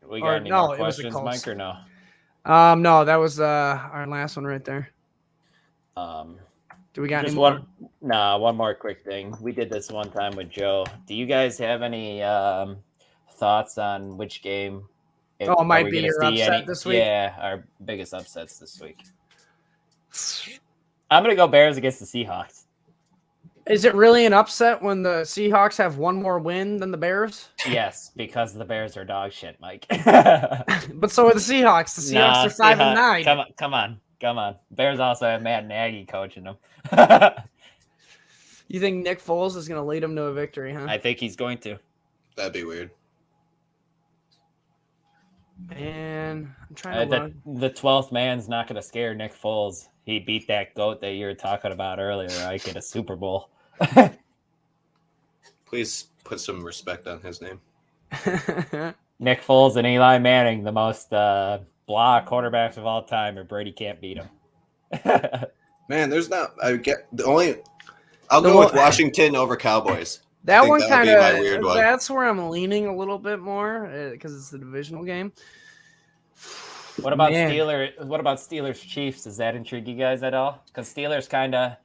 We Or got any no, more it was the questions, Colts. Mike, or no? No, that was our last one right there. Do we got Just any more? one more quick thing. We did this one time with Joe. Do you guys have any thoughts on which game? Oh, might are we be gonna your see upset this week? Yeah, our biggest upsets this week. I'm gonna go Bears against the Seahawks. Is it really an upset when the Seahawks have one more win than the Bears? Yes, because the Bears are dog shit, Mike. But so are the Seahawks. The Seahawks are 5-9. Come on. Bears also have Matt Nagy coaching them. You think Nick Foles is going to lead them to a victory, huh? I think he's going to. That'd be weird. And I'm trying to The 12th man's not going to scare Nick Foles. He beat that goat that you were talking about earlier, Ike, in a Super Bowl. Please put some respect on his name. Nick Foles and Eli Manning, the most blah quarterbacks of all time, or Brady can't beat him. Man, there's not. I'll go with Washington over Cowboys. That one would kind be my weird of, one. that's where I'm leaning a little bit more because it's the divisional game. What about Man. Steelers Chiefs? Does that intrigue you guys at all? Because Steelers kind of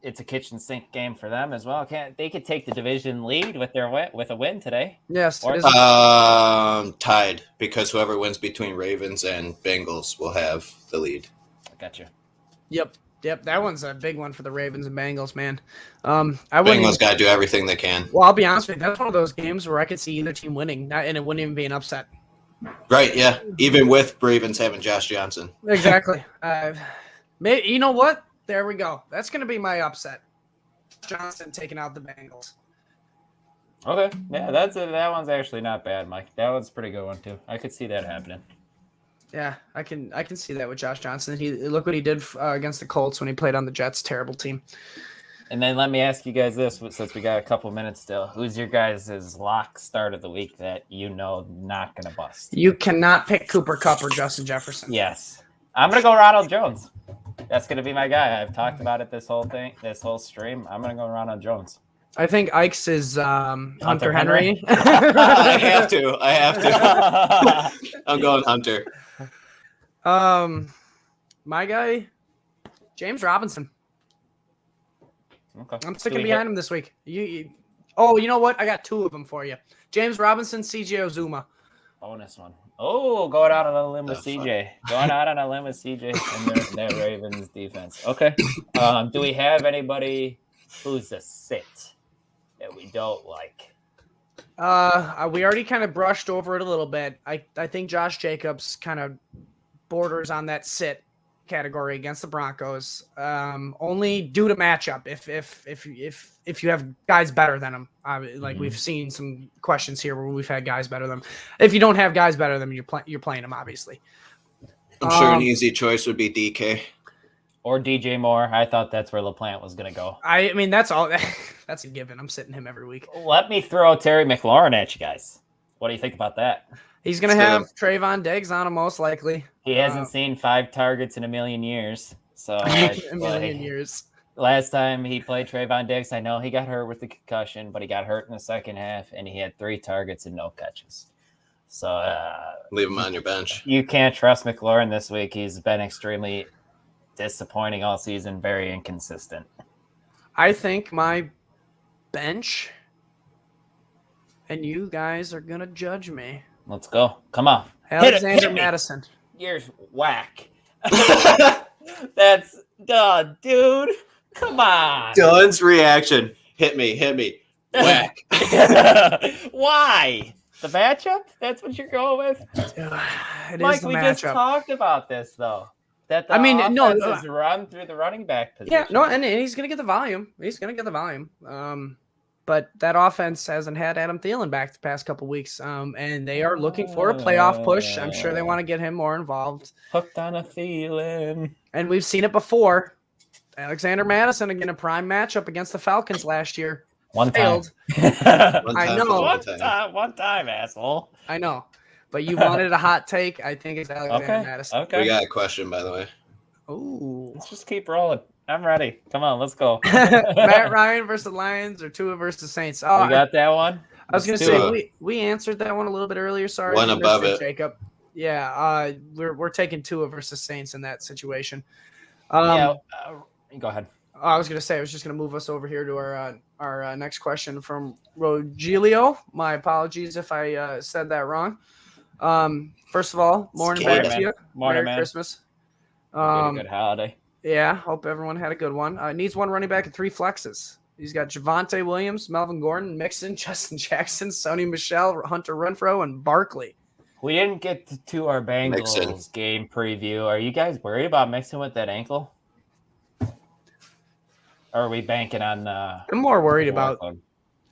it's a kitchen sink game for them as well. They could take the division lead with a win today? Yes. Or- it is. Tied, because whoever wins between Ravens and Bengals will have the lead. Gotcha. Yep. That one's a big one for the Ravens and Bengals, man. I wouldn't. Bengals got to do everything they can. Well, I'll be honest with you. That's one of those games where I could see either team winning, and it wouldn't even be an upset. Right, yeah. Even with Ravens having Josh Johnson. Exactly. Maybe, you know what? There we go. That's going to be my upset. Johnson taking out the Bengals. Okay. Yeah, that one's actually not bad, Mike. That one's a pretty good one too. I could see that happening. Yeah, I can see that with Josh Johnson. Look what he did against the Colts when he played on the Jets. Terrible team. And then let me ask you guys this, since we got a couple minutes still. Who's your guys' lock start of the week that not going to bust? You cannot pick Cooper Kupp or Justin Jefferson. Yes. I'm going to go Ronald Jones. That's going to be my guy. I've talked about it this whole stream. I'm going to go Ronald Jones. I think Ike's is Hunter Henry. I have to. I'm going Hunter. My guy, James Robinson. Okay. I'm sticking behind him this week. You know what? I got two of them for you. James Robinson, CJ Uzuma. Bonus one. Oh, going out on a limb with CJ. Going out on a limb with CJ and their Ravens defense. Okay. Do we have anybody who's a sit that we don't like? We already kind of brushed over it a little bit. I think Josh Jacobs kind of borders on that sit category against the Broncos, only due to matchup. If you have guys better than him, we've seen some questions here where we've had guys better than him. If you don't have guys better than him, you're playing them, obviously. I'm sure an easy choice would be DK or DJ Moore. I thought that's where LaPlant was going to go. I mean, that's all. That's a given. I'm sitting him every week. Let me throw Terry McLaurin at you guys. What do you think about that? He's going to have Trayvon Diggs on him most likely. He hasn't seen 5 targets in a million years. So a million years. Last time he played Trayvon Diggs, I know he got hurt with the concussion, but he got hurt in the second half, and he had 3 targets and no catches. So leave him on your bench. You can't trust McLaurin this week. He's been extremely disappointing all season, very inconsistent. I think my bench, and you guys are going to judge me. Let's go. Come on. Alexander Madison. You're whack. That's dude. Come on. Dunn's reaction. Hit me. Whack. Why? The matchup? That's what you're going with? It Mike, is the we matchup. just talked about this, though. that the offense is run through the running back position. Yeah, no, and he's going to get the volume. But that offense hasn't had Adam Thielen back the past couple weeks, and they are looking for a playoff push. I'm sure they want to get him more involved. Hooked on a Thielen. And we've seen it before. Alexander Madison again, a prime matchup against the Falcons last year. One time. I know. One time, asshole. I know. But you wanted a hot take. I think it's Alexander Madison. We got a question, by the way. Ooh. Let's just keep rolling. I'm ready. Come on, let's go. Matt Ryan versus Lions or Tua versus Saints? Oh, we got that one? I was going to say, we answered that one a little bit earlier. Sorry. One above it. Jacob. Yeah, we're taking Tua versus Saints in that situation. Go ahead. I was going to say, I was just going to move us over here to our next question from Rogelio. My apologies if I said that wrong. First of all, morning back to you. Morning, Merry Christmas. Good holiday. Yeah, hope everyone had a good one. Needs one running back and 3 flexes. He's got Javonte Williams, Melvin Gordon, Mixon, Justin Jackson, Sony Michel, Hunter Renfrow, and Barkley. We didn't get to our Bengals game preview. Are you guys worried about Mixon with that ankle? Or are we banking on I'm more worried about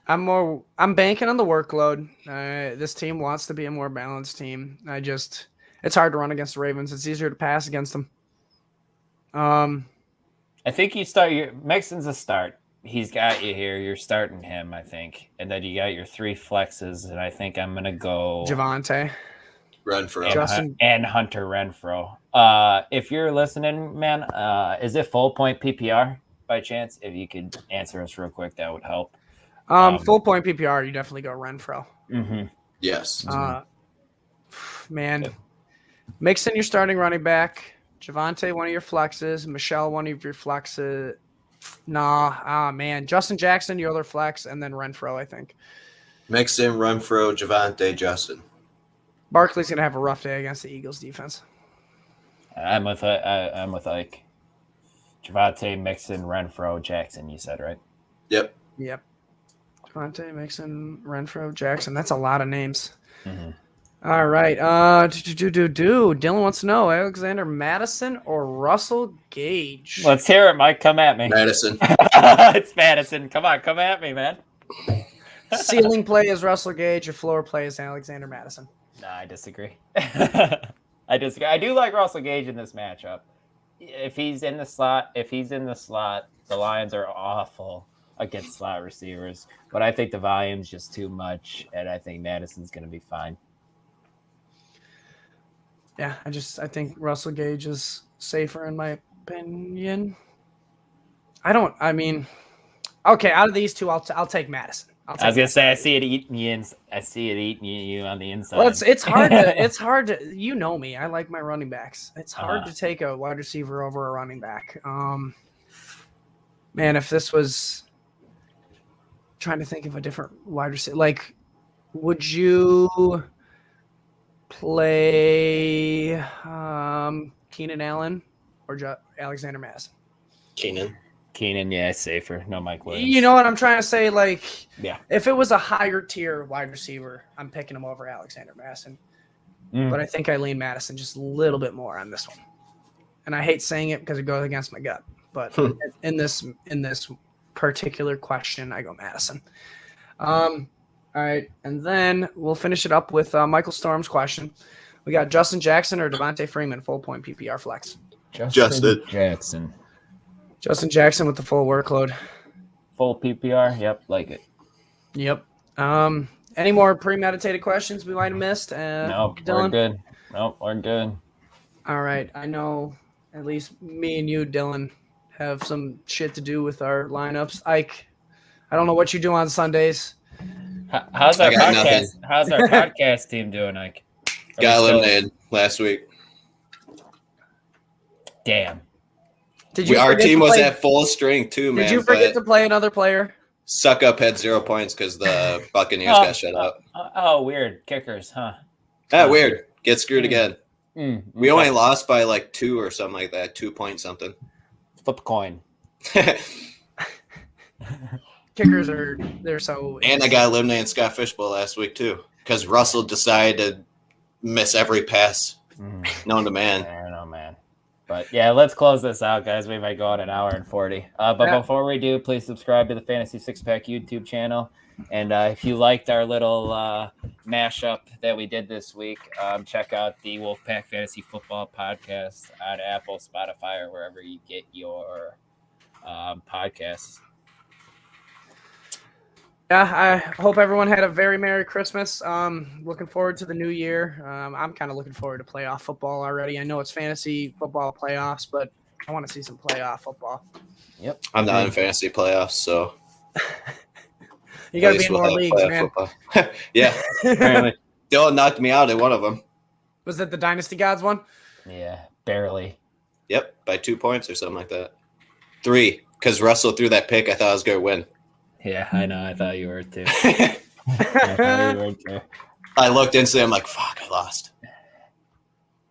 I'm banking on the workload. This team wants to be a more balanced team. It's hard to run against the Ravens. It's easier to pass against them. I think you start Mixon's a start. He's got you here. You're starting him, I think. And then you got your 3 flexes, and I think I'm gonna go Javonte. Renfrow. And Hunter Renfrow. If you're listening, man, is it full point PPR by chance? If you could answer us real quick, that would help. Full point PPR, you definitely go Renfrow. Mm-hmm. Yes. Man. Mixon, your starting running back. Javonte, one of your flexes. Michelle, one of your flexes. Man. Justin Jackson, your other flex, and then Renfrow, I think. Mixon, Renfrow, Javonte, Justin. Barkley's gonna have a rough day against the Eagles defense. I'm with Ike. Javonte, Mixon, Renfrow, Jackson. You said right? Yep. Javonte, Mixon, Renfrow, Jackson. That's a lot of names. Mm-hmm. All right. Dylan wants to know Alexander Madison or Russell Gage. Let's hear it, Mike. Come at me. Madison. It's Madison. Come on, come at me, man. Ceiling play is Russell Gage. Your floor play is Alexander Madison. No, I disagree. I disagree. I do like Russell Gage in this matchup. If he's in the slot, the Lions are awful against slot receivers. But I think the volume's just too much, and I think Madison's going to be fine. Yeah, I think Russell Gage is safer in my opinion. Okay, out of these two, I'll take Madison. I was gonna say I see it eating you on the inside. Well, it's hard to it's hard to you know me. I like my running backs. It's hard to take a wide receiver over a running back. Man, if this was trying to think of a different wide receiver, like, would you play Keenan Allen or Alexander Madison? Keenan, yeah, safer. No Mike Williams. You know what I'm trying to say? Like, yeah. If it was a higher tier wide receiver, I'm picking him over Alexander Madison. But I think I lean Madison just a little bit more on this one. And I hate saying it because it goes against my gut. But in this particular question, I go Madison. All right, and then we'll finish it up with Michael Storm's question. We got Justin Jackson or Devontae Freeman, full point PPR flex. Justin Jackson with the full workload. Full PPR, yep, like it. Yep. Any more premeditated questions we might have missed? Nope, Dylan? we're good. Nope, we're good. All right, I know at least me and you, Dylan, have some shit to do with our lineups. Ike, I don't know what you do on Sundays. How's our podcast? How's our podcast team doing, Ike? Got eliminated last week. Damn. Our team was at full strength too, man. Did you forget to play another player? Suck Up had 0 points because the Buccaneers got shut out. Oh, weird. Kickers, huh? Weird. Get screwed again. We only lost by like 2 or something like that. 2 point something. Flip a coin. Kickers they're so. And I got eliminated in Scott Fishbowl last week too because Russell decided to miss every pass known to man. I don't know, man. But yeah, let's close this out, guys. We might go on an hour and 40. But before we do, please subscribe to the Fantasy Six Pack YouTube channel. And if you liked our little mashup that we did this week, check out the Wolfpack Fantasy Football Podcast on Apple, Spotify, or wherever you get your podcasts. Yeah, I hope everyone had a very Merry Christmas. Looking forward to the new year. I'm kind of looking forward to playoff football already. I know it's fantasy football playoffs, but I want to see some playoff football. Yep. I'm not in fantasy playoffs, so you got to be in more leagues, man. Yeah. Apparently. Dylan knocked me out in one of them. Was it the Dynasty Gods one? Yeah, barely. Yep, by 2 points or something like that. 3, because Russell threw that pick. I thought I was going to win. Yeah, I know. I thought you were too. I looked instantly. I'm like, fuck, I lost.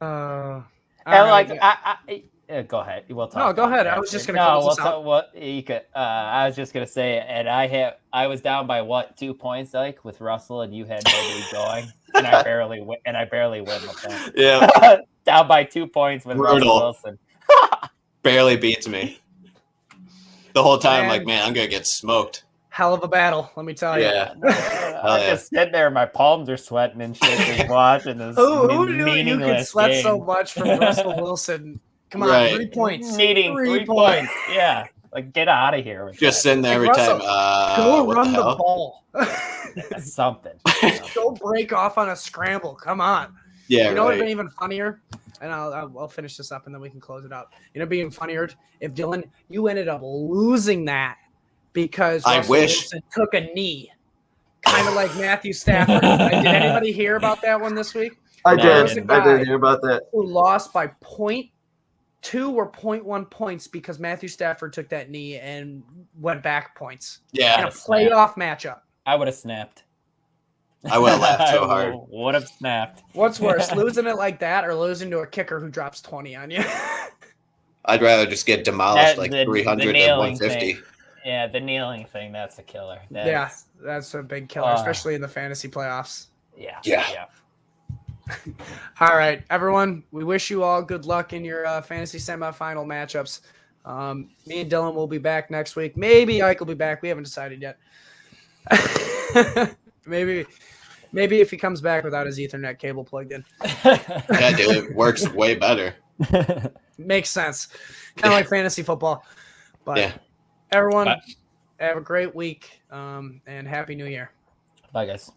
All And right. go ahead. We'll talk. No, go ahead. I was just gonna close this out. What you could. I was just gonna say, and I was down by 2 points, like with Russell, and you had nobody going, and I barely win. LaPlant. Yeah, down by 2 points with Russell Wilson. Barely beats me. The whole time, Man. I'm like, man, I'm gonna get smoked. Hell of a battle, let me tell you. Yeah. I'm just sitting there, my palms are sweating and shit, just watching this Who knew you could meaningless sweat game. so much from Russell Wilson? Come on, Right. 3 points. Needing 3 points. Yeah, like get out of here. With Just that. sitting there every Russell, time. Go What run the the hell? ball. Something. Go break off on a scramble. Come on. Yeah, You know what would right. have been even funnier? And I'll finish this up and then we can close it out. You know, it'd be even funnier if Dylan, you ended up losing that because I Russell wish. Wilson took a knee, kind of like Matthew Stafford. Did anybody hear about that one this week? I No, did. I I did hear about that. Who lost by 0.2 or 0.1 points because Matthew Stafford took that knee and went back points in Yeah, a playoff matchup. I would have snapped. I would have laughed so hard. Would have snapped. What's worse, losing it like that or losing to a kicker who drops 20 on you? I'd rather just get demolished That- like the 300 than kneeling 150. thing. Yeah, the kneeling thing, that's a killer. Yeah, that's a big killer, especially in the fantasy playoffs. Yeah. Yeah. All right, everyone, we wish you all good luck in your fantasy semifinal matchups. Me and Dylan will be back next week. Maybe Ike will be back. We haven't decided yet. Maybe if he comes back without his Ethernet cable plugged in. Yeah, dude, it works way better. Makes sense. Kind of like fantasy football. But Yeah. everyone, Bye. have a great week and Happy New Year. Bye, guys.